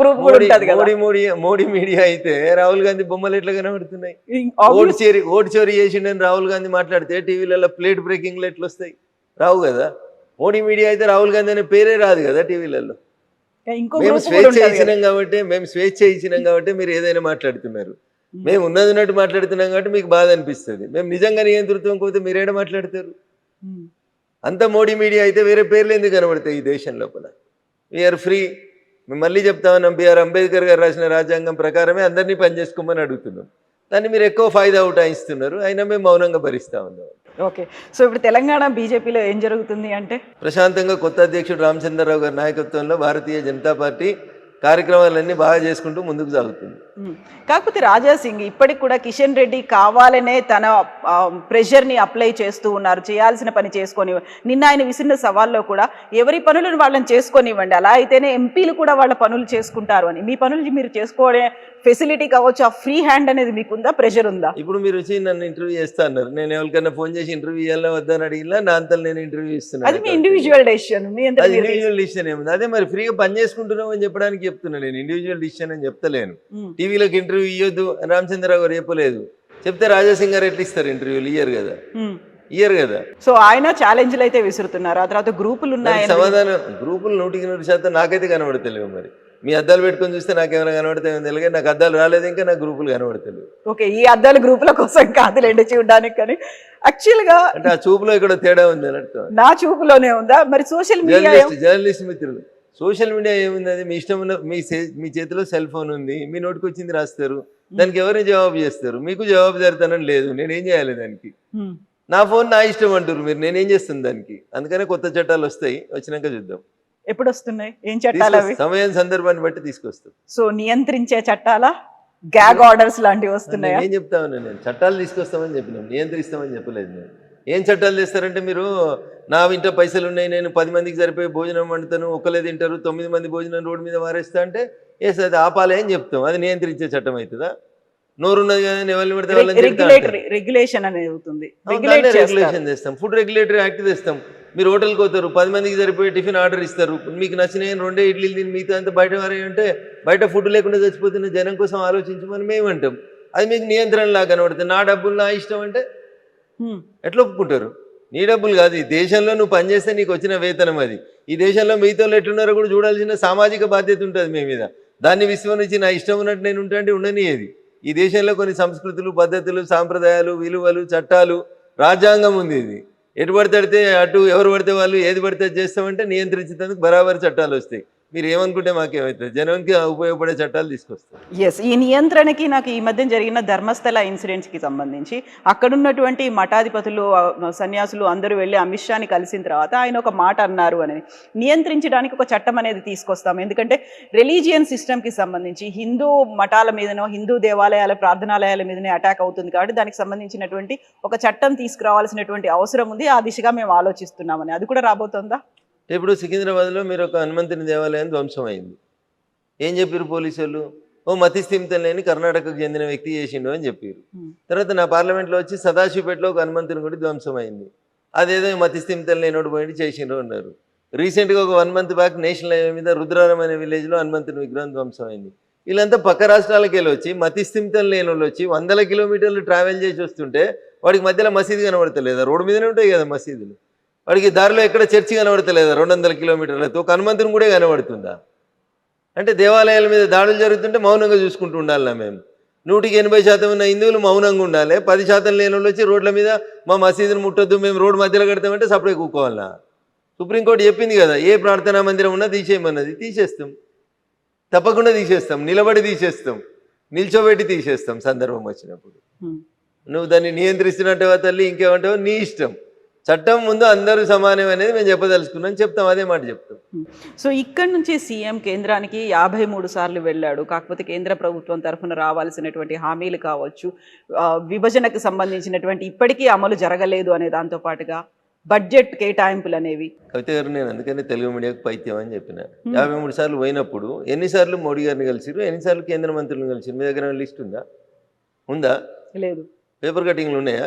మోడీ మీడియా అయితే రాహుల్ గాంధీ బొమ్మలు ఎట్లా కనబడుతున్నాయి? ఓటు చోరీ చేసిండని రాహుల్ గాంధీ మాట్లాడితే టీవీలలో ప్లేట్ బ్రేకింగ్లు ఎట్లా వస్తాయి? రావు కదా. మోడీ మీడియా అయితే రాహుల్ గాంధీ అనే పేరే రాదు కదా టీవీలలో. మేము స్వేచ్ఛ ఇచ్చినాం కాబట్టి మీరు ఏదైనా మాట్లాడుతున్నారు. మేము ఉన్నట్టు మాట్లాడుతున్నాం కాబట్టి మీకు బాధ అనిపిస్తుంది. మేము నిజంగా నియంతృత్వం పోతే మీరేడ మాట్లాడతారు? అంత మోడీ మీడియా అయితే వేరే పేర్లు ఎందుకు కనబడతాయి ఈ దేశం లోపల? We are free. మేము మళ్ళీ చెప్తా ఉన్నాం, బిఆర్ అంబేద్కర్ గారు రాసిన రాజ్యాంగం ప్రకారమే అందరినీ పనిచేసుకోమని అడుగుతున్నాం. దాన్ని మీరు ఎక్కువ ఫాయిదా ఉటాయిస్తున్నారు, అయినా మేము మౌనంగా భరిస్తా ఉన్నాం. ఓకే, సో ఇప్పుడు తెలంగాణ బీజేపీలో ఏం జరుగుతుంది అంటే, ప్రశాంతంగా కొత్త అధ్యక్షుడు రామచంద్రరావు గారి నాయకత్వంలో భారతీయ జనతా పార్టీ కార్యక్రమాలన్నీ బాగా చేసుకుంటూ ముందుకు సాగుతుంది. కాకపోతే రాజా సింగ్ ఇప్పటికి కూడా కిషన్ రెడ్డి కావాలనే తన ప్రెషర్ని అప్లై చేస్తూ ఉన్నారు, చేయాల్సిన పని చేసుకొని. నిన్న ఆయన విసిరిన సవాల్లో కూడా ఎవరి పనులను వాళ్ళని చేసుకొనివ్వండి, అలా అయితేనే ఎంపీలు కూడా వాళ్ళ పనులు చేసుకుంటారు అని. మీ పనులు మీరు చేసుకోవడే ఫెసిలిటీ కావచ్చు, ఆ ఫ్రీ హ్యాండ్ అనేది మీకుందా, ప్రెషర్ ఉందా? ఇప్పుడు మీరు వచ్చి నన్ను ఇంటర్వ్యూ చేస్తా అన్నారు, నేను ఎవరికైనా ఫోన్ చేసి ఇంటర్వ్యూ ఇవ్వాలా వద్దని అడిగినా నా అంతా నేను ఇంటర్వ్యూ ఇస్తున్నాను. అది మీ ఇండివిజువల్ డెసిషన్. ఇండివిజువల్ డిసిషన్ ఏముంది? అదే మరి ఫ్రీగా పని చేసుకుంటున్నాం అని చెప్పడానికి చెప్తున్నా, నేను ఇండివిజువల్ డిసిషన్ అని చెప్తలేను. టీవీలోకి ఇంటర్వ్యూ ఇవ్వద్దు రామచంద్రరావు గారు చెప్పలేదు, చెప్తే రాజాసింగ్ గారు ఎట్లా ఇస్తారు ఇంటర్వ్యూలు? ఇయ్యరు కదా. సో ఆయన ఛాలెంజ్లు అయితే విసురుతున్నారు. ఆ తర్వాత గ్రూపులు ఉన్నాయి, సమాధానం గ్రూపులు 100% నాకైతే కనబడతలేవు. మరి మీ అద్దాలు పెట్టుకొని చూస్తే నాకేమైనా కనబడతాయి తెలియదు, నాకు అద్దాలు రాలేదు, ఇంకా నాకు గ్రూపులు కనబడతలేవు. ఓకే, ఈ అద్దాలు గ్రూపుల కోసం కాదులేండి చూడడానికి, కానీ యాక్చువల్ గా అంటే ఆ చూపులో ఇక్కడ తేడా ఉంది అని అర్థం. నా చూపులోనే ఉందా? మరి సోషల్ మీడియా, జర్నలిస్ట్ మిత్రులు, సోషల్ మీడియా ఏముంది? అది మీ ఇష్టం ఉన్న మీ చేతిలో సెల్ ఫోన్ ఉంది, మీ నోటికి వచ్చింది రాస్తారు, దానికి ఎవరైనా జవాబు చేస్తారు. మీకు జవాబుదారితనం లేదు, నేనేం చేయాలి దానికి? నా ఫోన్ నా ఇష్టం అంటారు మీరు, నేనేం చేస్తాను దానికి? అందుకనే కొత్త చట్టాలు వస్తాయి, వచ్చినాక చూద్దాం. ఎప్పుడు వస్తున్నాయి? ఏం చట్టాలు అవి? సమయం సందర్భాన్ని బట్టి తీసుకొస్తాం. సో నియంత్రించే చట్టాలా, గ్యాగ్ ఆర్డర్స్ లాంటివి వస్తున్నాయి? ఏం చెప్తా ఉన్నా నేను, చట్టాలు తీసుకొస్తామని చెప్పినాం, నియంత్రిస్తామని చెప్పలేదు. నేను ఏం చట్టాలు తెస్తారంటే, మీరు నా ఇంట పైసలు ఉన్నాయి, నేను 10 మందికి సరిపోయి భోజనం వండుతాను, ఒకళ్ళే తింటారు, 9 మంది భోజనం రోడ్డు మీద మారేస్తా అంటే అది ఆపాలే అని చెప్తాం. అది నియంత్రించే చట్టం అవుతుందా? నోరున్నది కదా, ఎవరిని పడితే రెగ్యులేషన్ అనేది అవుతుంది. రెగ్యులేషన్ తెస్తాం, ఫుడ్ రెగ్యులేటరీ యాక్ట్ తెస్తాం. మీరు హోటల్కి పోతారు, 10 మందికి సరిపోయే టిఫిన్ ఆర్డర్ ఇస్తారు, మీకు నచ్చిన 2 ఇడ్లీలు తిని మిగతా అంతా బయట వారే అంటే బయట ఫుడ్ లేకుండా చచ్చిపోతున్న జనం కోసం ఆలోచించమని మేము అంటాం. అది మీకు నియంత్రణలా కనబడుతుంది. నా డబ్బులు నా ఇష్టం అంటే ఎట్లా ఒప్పుకుంటారు? నీ డబ్బులు కాదు, ఈ దేశంలో నువ్వు పనిచేస్తే నీకు వచ్చిన వేతనం అది. ఈ దేశంలో మిగతా ఎట్లున్నారో కూడా చూడాల్సిన సామాజిక బాధ్యత ఉంటుంది మీ మీద. దాన్ని విస్మరించి నా ఇష్టం ఉన్నట్టు నేను ఉంటా అంటే ఉండనియేది. ఈ దేశంలో కొన్ని సంస్కృతులు, పద్ధతులు, సాంప్రదాయాలు, విలువలు, చట్టాలు, రాజ్యాంగం ఉంది. ఇది ఎటు పడితే అటు ఎవరు పడితే వాళ్ళు ఏది పడితే చేస్తామంటే నియంత్రించేందుకు బరాబరి చట్టాలు వస్తాయి. మీరు ఏమనుకుంటే మాకేమవుతుంది? జనానికి ఉపయోగపడే చట్టాలు తీసుకొస్తారు. ఎస్, ఈ నియంత్రణకి నాకు ఈ మధ్య జరిగిన ధర్మస్థల ఇన్సిడెంట్స్కి సంబంధించి అక్కడున్నటువంటి మఠాధిపతులు, సన్యాసులు అందరూ వెళ్ళి అమిత్ షాని కలిసిన తర్వాత ఆయన ఒక మాట అన్నారు అని, నియంత్రించడానికి ఒక చట్టం అనేది తీసుకొస్తాం. ఎందుకంటే రిలీజియన్ సిస్టమ్కి సంబంధించి హిందూ మఠాల మీదనో హిందూ దేవాలయాల ప్రార్థనాలయాల మీదనే అటాక్ అవుతుంది కాబట్టి దానికి సంబంధించినటువంటి ఒక చట్టం తీసుకురావాల్సినటువంటి అవసరం ఉంది. ఆ దిశగా మేము ఆలోచిస్తున్నామని. అది కూడా రాబోతుందా? ఇప్పుడు సికింద్రాబాద్లో మీరు ఒక హనుమంతుని దేవాలయం ధ్వంసం అయింది. ఏం చెప్పారు పోలీసు వాళ్ళు? ఓ మతిస్థిమితం లేని కర్ణాటకకు చెందిన వ్యక్తి చేసిండు అని చెప్పారు. తర్వాత నా పార్లమెంట్లో వచ్చి సదాశివపేటలో ఒక హనుమంతుని గుడి ధ్వంసం అయింది. అదేదో మతిస్థిమితం లేనోడు పోయి చేసిండ్రు అన్నారు. రీసెంట్గా ఒక 1 month బ్యాక్ నేషనల్ హైవే మీద రుద్రారం అనే విలేజ్లో హనుమంతుని విగ్రహం ధ్వంసం అయింది. వీళ్ళంతా పక్క రాష్ట్రాలకు వెళ్ళి వచ్చి మతిస్థిమితం లేని వాళ్ళు వచ్చి 100 kilometers ట్రావెల్ చేసి వస్తుంటే వాడికి మధ్యలో మసీదు కనబడతలేదా? రోడ్డు మీదనే ఉంటాయి కదా మసీదులు. వాడికి దారిలో ఎక్కడ చర్చి కనబడతలేదా? 200 kilometers ఒక హనుమంతుని కూడా కనబడుతుందా? అంటే దేవాలయాల మీద దాడులు జరుగుతుంటే మౌనంగా చూసుకుంటూ ఉండాలి. మేము 180% ఉన్న హిందువులు మౌనంగా ఉండాలి. 10% లేని వాళ్ళు వచ్చి రోడ్ల మీద మా మసీదుని ముట్టొద్దు, మేము రోడ్డు మధ్యలో కడతామంటే సపరేట్ కూకోవాలన్నా? సుప్రీంకోర్టు చెప్పింది కదా, ఏ ప్రార్థనా మందిరం ఉన్నా తీసేయమన్నది. తీసేస్తాం, తప్పకుండా తీసేస్తాం, నిలబడి తీసేస్తాం, నిల్చోబెట్టి తీసేస్తాం సందర్భం వచ్చినప్పుడు. నువ్వు దాన్ని నియంత్రిస్తున్నట్టువా తల్లి, ఇంకేమంటావు నీ ఇష్టం. చట్టం ముందు అందరూ సమానం అనేది మేము చెప్పదలుచుకున్నాం, చెప్తాం, అదే మాట చెప్తాం. సో ఇక్కడ నుంచి సీఎం కేంద్రానికి 53 సార్లు వెళ్ళాడు. కాకపోతే కేంద్ర ప్రభుత్వం తరఫున రావాల్సినటువంటి హామీలు కావచ్చు, విభజనకు సంబంధించినటువంటి ఇప్పటికీ అమలు జరగలేదు అనే దాంతో పాటుగా బడ్జెట్ కేటాయింపులు అనేవి. కవిత గారు, నేను అందుకని తెలుగు మీడియాకు పైత్యం అని చెప్పిన. 53 సార్లు పోయినప్పుడు ఎన్నిసార్లు మోడీ గారిని కలిసిరు, ఎన్నిసార్లు కేంద్ర మంత్రులను కలిసిరు? మీ దగ్గర లిస్ట్ ఉందా? లేదు. పేపర్ కటింగ్లు ఉన్నాయా?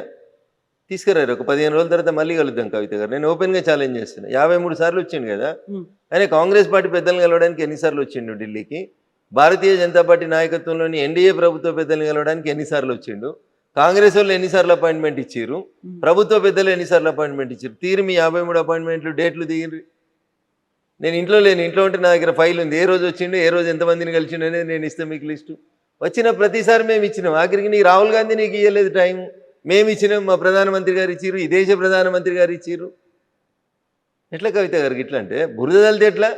తీసుకురారు. ఒక 15 రోజుల తర్వాత మళ్ళీ కలుద్దాం కవిత గారు. నేను ఓపెన్గా ఛాలెంజ్ చేస్తున్నా. 53 సార్లు వచ్చిండు కదా ఆయన. కాంగ్రెస్ పార్టీ పెద్దలను కలవడానికి ఎన్నిసార్లు వచ్చిండు ఢిల్లీకి? భారతీయ జనతా పార్టీ నాయకత్వంలోని ఎన్డీఏ ప్రభుత్వ పెద్దలను కలవడానికి ఎన్నిసార్లు వచ్చిండు? కాంగ్రెస్ వాళ్ళు ఎన్నిసార్లు అపాయింట్మెంట్ ఇచ్చారు? ప్రభుత్వ పెద్దలు ఎన్నిసార్లు అపాయింట్మెంట్ ఇచ్చారు? తీరు మీ 53 అపాయింట్మెంట్లు డేట్లు దిగిరి. నేను ఇంట్లో లేని, ఇంట్లో ఉంటే నా దగ్గర ఫైల్ ఉంది. ఏ రోజు వచ్చిండు, ఏ రోజు ఎంతమందిని కలిసిండు అనేది నేను ఇస్తాను మీకు లిస్టు. వచ్చిన ప్రతిసారి మేము ఇచ్చినాం. ఆఖరికి నీకు రాహుల్ గాంధీ నీకు ఇవ్వలేదు టైం, మేము ఇచ్చినాం. మా ప్రధానమంత్రి గారు ఇచ్చిర్రు, ఈ దేశ ప్రధానమంత్రి గారు ఇచ్చిర్రు. ఎట్లా కవిత గారికి ఇట్లా అంటే బురద తల్లితే ఎట్లా?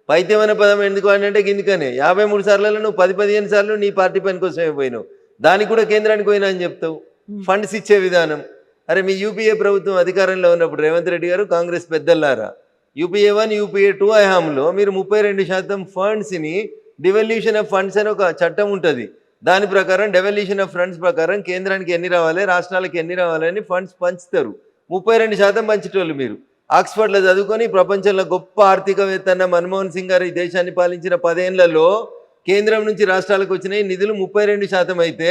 పైత్యం అనే పదం ఎందుకు అంటే గిందుకనే 53 సార్లలో నువ్వు 10-15 సార్లు నీ పార్టీ పని కోసమే పోయినావు. దానికి కూడా కేంద్రానికి పోయినా అని చెప్తావు. ఫండ్స్ ఇచ్చే విధానం, అరే మీ యూపీఏ ప్రభుత్వం అధికారంలో ఉన్నప్పుడు రేవంత్ రెడ్డి గారు, కాంగ్రెస్ పెద్దలారా, యూపీఏ 1 యూపీఏ 2 హయాంలో మీరు 32% ఫండ్స్ని, డివల్యూషన్ ఆఫ్ ఫండ్స్ అని ఒక చట్టం ఉంటుంది. దాని ప్రకారం డెవల్యూషన్ ఆఫ్ ఫండ్స్ ప్రకారం కేంద్రానికి ఎన్ని రావాలి, రాష్ట్రాలకు ఎన్ని రావాలని ఫండ్స్ పంచుతారు. 32% పంచేటోళ్ళు మీరు. ఆక్స్ఫర్డ్లో చదువుకొని ప్రపంచంలో గొప్ప ఆర్థికవేత్త అన్న మన్మోహన్ సింగ్ గారు ఈ దేశాన్ని పాలించిన 10 ఏళ్లలో కేంద్రం నుంచి రాష్ట్రాలకు వచ్చిన నిధులు 32% అయితే,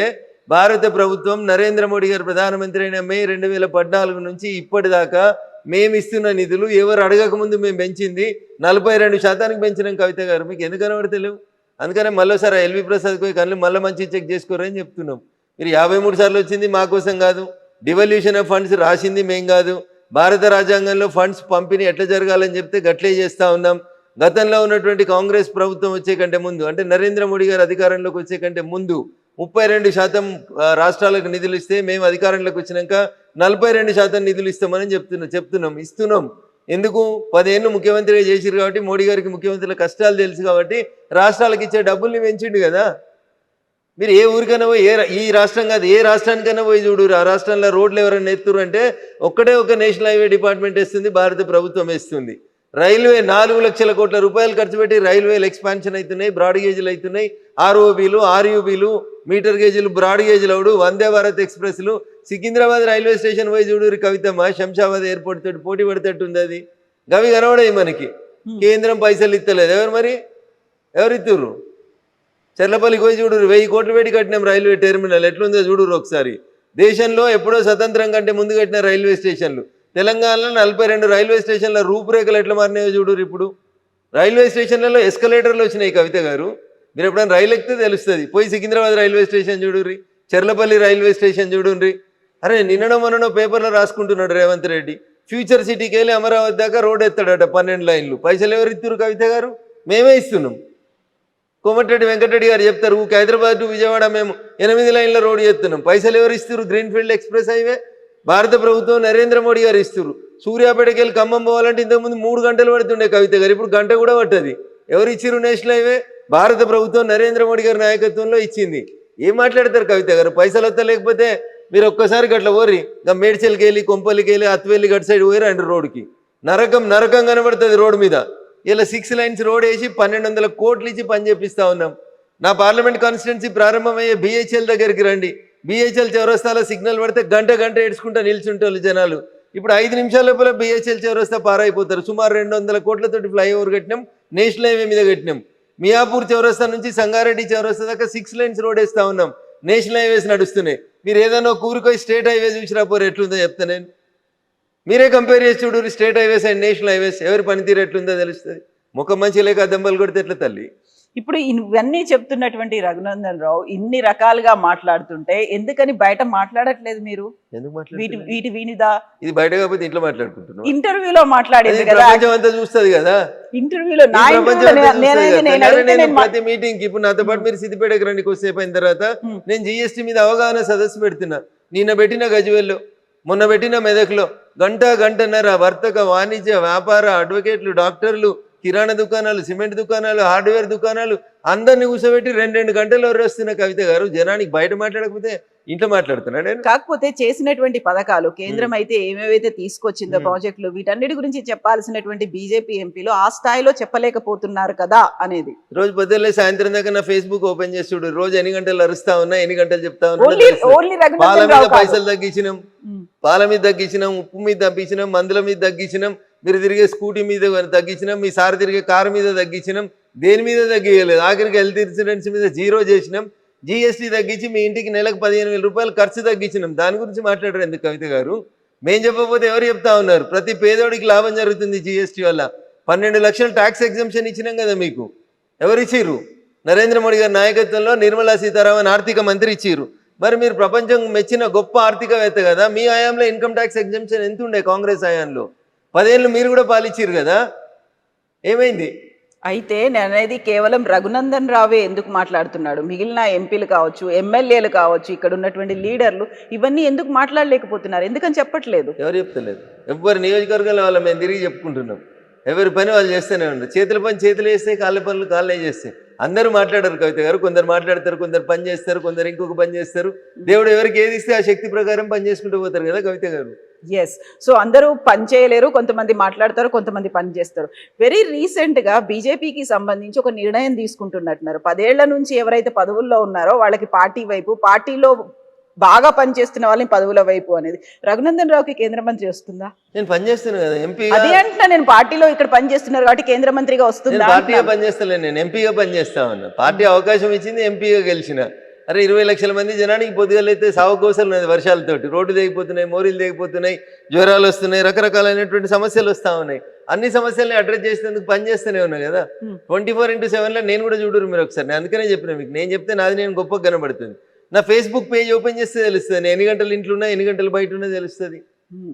భారత ప్రభుత్వం నరేంద్ర మోడీ గారు ప్రధానమంత్రి అయిన మే 2014 నుంచి ఇప్పటిదాకా మేము ఇస్తున్న నిధులు ఎవరు అడగకముందు మేము పెంచింది 42% పెంచినాం. కవిత గారు మీకు ఎందుకు కనబడతలేవు? అందుకనే మళ్ళీసారి ఎల్వి ప్రసాద్ పోయి కళ్ళు మళ్ళీ మంచి చెక్ చేసుకోరని చెప్తున్నాం. మీరు 53 సార్లు వచ్చింది మా కోసం కాదు, డివల్యూషన్ ఆఫ్ ఫండ్స్ రాసింది మేం కాదు, భారత రాజ్యాంగంలో ఫండ్స్ పంపిణీ ఎట్లా జరగాలని చెప్తే గట్లే చేస్తూ ఉన్నాం. గతంలో ఉన్నటువంటి కాంగ్రెస్ ప్రభుత్వం వచ్చే కంటే ముందు, అంటే నరేంద్ర మోడీ గారు అధికారంలోకి వచ్చే కంటే ముందు 32% రాష్ట్రాలకు నిధులు ఇస్తే, మేము అధికారంలోకి వచ్చినాక 42% నిధులు ఇస్తామని ఇస్తున్నాం. ఎందుకు? 10 ఏళ్ళు ముఖ్యమంత్రిగా చేసిరు కాబట్టి, మోడీ గారికి ముఖ్యమంత్రుల కష్టాలు తెలుసు కాబట్టి రాష్ట్రాలకు ఇచ్చే డబ్బుల్ని పెంచిండు కదా. మీరు ఏ ఊరికైనా పోయి, ఈ రాష్ట్రం కాదు ఏ రాష్ట్రానికైనా పోయి చూడు, ఆ రాష్ట్రంలో రోడ్లు ఎవరైనా ఎత్తురు అంటే ఒక్కటే ఒక నేషనల్ హైవే డిపార్ట్మెంట్ వేస్తుంది, భారత ప్రభుత్వం వేస్తుంది. రైల్వే 4 లక్షల కోట్ల రూపాయలు ఖర్చు పెట్టి రైల్వేలు ఎక్స్పాన్షన్ అవుతున్నాయి, బ్రాడ్ గేజ్లు అవుతున్నాయి, ఆర్ఓబీలు, ఆర్యూబీలు, metre గేజ్లు, broad గేజ్లు అవుడు, Vande Bharat ఎక్స్ప్రెస్లు. Secunderabad railway station పోయి చూడు కవితమ్మ, శంషాబాద్ ఎయిర్పోర్ట్ తోటి పోటీ పడేటట్టుంది. అది గవి కనబడాయి మనకి. కేంద్రం పైసలు ఇస్తలేదు. ఎవరు ఇస్తుర్రు? చెర్లపల్లికి పోయి చూడు, 1000 కోట్లు పెట్టి కట్టినాం రైల్వే టెర్మినల్, ఎట్లుందో చూడురు ఒకసారి. దేశంలో ఎప్పుడో స్వతంత్రం కంటే ముందు కట్టిన రైల్వే స్టేషన్లు తెలంగాణలో 42 రైల్వే స్టేషన్ల రూపురేఖలు ఎట్లా మారినాయో చూడురు. ఇప్పుడు రైల్వే స్టేషన్లలో ఎస్కలేటర్లు వచ్చినాయి కవిత గారు. మీరు ఎప్పుడైనా రైలు ఎక్కితే తెలుస్తుంది. పోయి సికింద్రాబాద్ రైల్వే స్టేషన్ చూడుర్రి, చెర్లపల్లి రైల్వే స్టేషన్ చూడుర్రి. అరే నిన్ననో మొన్ననో పేపర్లో రాసుకుంటున్నాడు రేవంత్ రెడ్డి, ఫ్యూచర్ సిటీకి వెళ్ళి అమరావతి దాకా రోడ్ ఎత్తాడట 12 లైన్లు. పైసలు ఎవరు ఇస్తున్నారు కవిత గారు? మేమే ఇస్తున్నాం. కోమటిరెడ్డి వెంకటరెడ్డి గారు చెప్తారు, హైదరాబాద్ టు విజయవాడ మేము 8 లైన్ల రోడ్డు చేస్తున్నాం. పైసలు ఎవరు ఇస్తారు? గ్రీన్ఫీల్డ్ ఎక్స్ప్రెస్ హైవే భారత ప్రభుత్వం నరేంద్ర మోడీ గారు ఇస్తారు. సూర్యాపేటకి వెళ్ళి ఖమ్మం పోవాలంటే ఇంతకుముందు 3 గంటలు పడుతుండే కవిత గారు, ఇప్పుడు గంట కూడా పట్టది. ఎవరు ఇచ్చిరు నేషనల్ హైవే? భారత ప్రభుత్వం నరేంద్ర మోడీ గారి నాయకత్వంలో ఇచ్చింది. ఏం మాట్లాడతారు కవిత గారు? పైసలు వస్తా లేకపోతే మీరు ఒక్కసారి గట్ల పోర్రి, ఇంకా మేడ్చల్కి వెళ్ళి కొంపల్లికి వెళ్ళి అత్వెల్లి గట్ సైడ్ పోయి రండి. రోడ్డుకి నరకం నరకం కనబడుతుంది రోడ్డు మీద. ఇలా 6 లైన్స్ రోడ్ వేసి 1200 కోట్లు ఇచ్చి పని చేపిస్తా ఉన్నాం. నా పార్లమెంట్ కాన్స్టిట్యున్సీ ప్రారంభమయ్యే బిహెచ్ఎల్ దగ్గరికి రండి. బిహెచ్ఎల్ చౌరస్తాలో సిగ్నల్ పడితే గంట ఏడ్చుకుంటా నిల్చుంటారు జనాలు. ఇప్పుడు 5 నిమిషాల లోపల బిహెచ్ఎల్ చౌరస్తా పారైపోతారు. సుమారు 200 కోట్లతోటి ఫ్లైఓవర్ కట్టినాం, నేషనల్ హైవే మీద కట్టినాం. మియాపూర్ చౌరస్తా నుంచి సంగారెడ్డి చౌరస్తా దాకా 6 లైన్స్ రోడ్ వేస్తా ఉన్నాం. నేషనల్ హైవేస్ నడుస్తున్నాయి. మీరు ఏదైనా కూరుకోయి స్టేట్ హైవే చూసినా పోరు ఎట్లుందో చెప్తా నేను. మీరే కంపేర్ చేసి చూడు state highways and national highways, ఎవరి పనితీరు ఎట్లుందో తెలుస్తుంది. ముఖం మంచి లేక దెబ్బలు కొడితే ఎట్లా తల్లి? ఇప్పుడు ఇవన్నీ చెప్తున్నటువంటి రఘునందన్ రావు ఇన్ని రకాలుగా మాట్లాడుతుంటే ఎందుకని బయట మాట్లాడట్లేదు మీరు? ఎందుకు వీటి వినిదా? ఇది బయట కాకపోతే ఇంట్లో మాట్లాడుకుంటున్నాం. ఇంటర్వ్యూలో మాట్లాడేది కదా, ప్రపంచం అంతా చూస్తుంది కదా. ఇంటర్వ్యూలో ప్రతి మీటింగ్ ఇప్పుడు నాతో పాటు మీరు సిద్దిపేటకి రండి. కొద్దిసేపు అయిన తర్వాత నేను జిఎస్టీ మీద అవగాహన సదస్సు పెడుతున్నా. నిన్న పెట్టిన గజ్వేల్లో, మొన్న పెట్టిన మెదక్లో గంటన్నర వర్తక వాణిజ్య వ్యాపార అడ్వకేట్లు, డాక్టర్లు, కిరాణా దుకాణాలు, సిమెంట్ దుకాణాలు, హార్డ్వేర్ దుకాణాలు అందరినీ కూర్చోబెట్టి 2 గంటలు వస్తున్న కవిత గారు జనానికి బయట మాట్లాడకపోతే ఇంట్లో మాట్లాడుతున్నాడు. కాకపోతే చేసినటువంటి పథకాలు కేంద్రం అయితే ఏమేవైతే తీసుకొచ్చిందో ప్రాజెక్టులు వీటన్నిటి గురించి చెప్పాల్సినటువంటి బీజేపీ ఎంపీలు ఆ స్థాయిలో చెప్పలేకపోతున్నారు కదా అనేది. రోజు పొద్దున్నే సాయంత్రం దాకా నా ఫేస్బుక్ ఓపెన్ చేసి చూడు. రోజు ఎన్ని గంటలు అరుస్తా ఉన్నా, ఎన్ని గంటలు చెప్తా ఉన్నా. పాల మీద పైసలు తగ్గించినాం, పాల మీద తగ్గించినాం, ఉప్పు మీద తగ్గించినాం, మందుల మీద తగ్గించినాం, మీరు తిరిగే స్కూటీ మీద తగ్గించినాం, మీ సార్ తిరిగే కారు మీద తగ్గించినాం, దేని మీద తగ్గియలేదు. ఆఖరికి హెల్త్ ఇన్సూరెన్స్ మీద 0 చేసినాం, జిఎస్టీ తగ్గించి మీ ఇంటికి నెలకు 15,000 రూపాయలు ఖర్చు తగ్గించినాం. దాని గురించి మాట్లాడరు ఎందుకు కవిత గారు? మేం చెప్పకపోతే ఎవరు చెప్తా ఉన్నారు? ప్రతి పేదోడికి లాభం జరుగుతుంది జిఎస్టీ వల్ల. 12 లక్షల ట్యాక్స్ ఎగ్జంప్షన్ ఇచ్చినాం కదా మీకు. ఎవరు ఇచ్చిర్రు? నరేంద్ర మోడీ గారి నాయకత్వంలో నిర్మలా సీతారామన్ ఆర్థిక మంత్రి ఇచ్చిర్రు. మరి మీరు ప్రపంచం మెచ్చిన గొప్ప ఆర్థికవేత్త కదా. మీ హయాంలో ఇన్కమ్ ట్యాక్స్ ఎగ్జంప్షన్ ఎంత ఉండే? కాంగ్రెస్ హయాంలో 10 ఏళ్ళు మీరు కూడా పాలిచ్చిర్రు కదా. ఏమైంది? అయితే నేను అనేది కేవలం రఘునందన్ రావే ఎందుకు మాట్లాడుతున్నాడు, మిగిలిన ఎంపీలు కావచ్చు, ఎమ్మెల్యేలు కావచ్చు, ఇక్కడ ఉన్నటువంటి లీడర్లు ఇవన్నీ ఎందుకు మాట్లాడలేకపోతున్నారు? ఎందుకని చెప్పట్లేదు? ఎవరు చెప్తలేదు. ఎవరి నియోజకవర్గాల వాళ్ళ మేము తిరిగి చెప్పుకుంటున్నాం. ఎవరి పని వాళ్ళు చేస్తూనే ఉంటారు. చేతుల పని చేతులు చేస్తే, కాళ్ళ పనులు కాళ్ళే చేస్తాయి. అందరూ మాట్లాడరు కవిత గారు. కొందరు మాట్లాడతారు, కొందరు పని చేస్తారు, కొందరు ఇంకొక పని చేస్తారు. దేవుడు ఎవరికి ఏది ఇస్తే ఆ శక్తి ప్రకారం పని చేసుకుంటూ పోతారు కదా కవిత గారు. ఎస్. సో అందరూ పని చేయలేరు, కొంతమంది మాట్లాడతారు, కొంతమంది పని చేస్తారు. వెరీ రీసెంట్గా బీజేపీకి సంబంధించి ఒక నిర్ణయం తీసుకుంటున్నట్టున్నారు. 10 ఏళ్ల నుంచి ఎవరైతే పదవుల్లో ఉన్నారో వాళ్ళకి పార్టీ వైపు, పార్టీలో బాగా పనిచేస్తున్న వాళ్ళని పదవుల వైపు అనేది. రఘునందన్ రావుకి కేంద్ర మంత్రి వస్తుందా? నేను పనిచేస్తున్నాను కదా ఎంపీ. అదే అంటున్నా నేను, పార్టీలో ఇక్కడ పనిచేస్తున్నారు కాబట్టి కేంద్ర మంత్రిగా వస్తుందా? పార్టీగా పనిచేస్తలేను, నేను ఎంపీగా పనిచేస్తా ఉన్నా. పార్టీ అవకాశం ఇచ్చింది, ఎంపీగా గెలిచిన. అరే 20 లక్షల మంది జనానికి పొద్దుగలైతే సాగుకోసలు ఉన్నది. వర్షాలతోటి రోడ్లు తెగిపోతున్నాయి, మోరీలు తెగిపోతున్నాయి, జ్వరాలు వస్తున్నాయి, రకరకాలైనటువంటి సమస్యలు వస్తూ ఉన్నాయి. అన్ని సమస్యల్ని అడ్రస్ చేసేందుకు పనిచేస్తూనే ఉన్నా కదా. 24/7లో నేను కూడా చూడరు మీరు ఒకసారి. నేను అందుకనే చెప్పిన మీకు, నేను చెప్తే నాది నేను గొప్పగా కనబడుతుంది. నా ఫేస్బుక్ పేజ్ ఓపెన్ చేస్తే తెలుస్తుంది. నేను ఎన్ని గంటలు ఇంట్లో ఉన్నా, ఎన్ని గంటలు బయట ఉన్నా తెలుస్తుంది.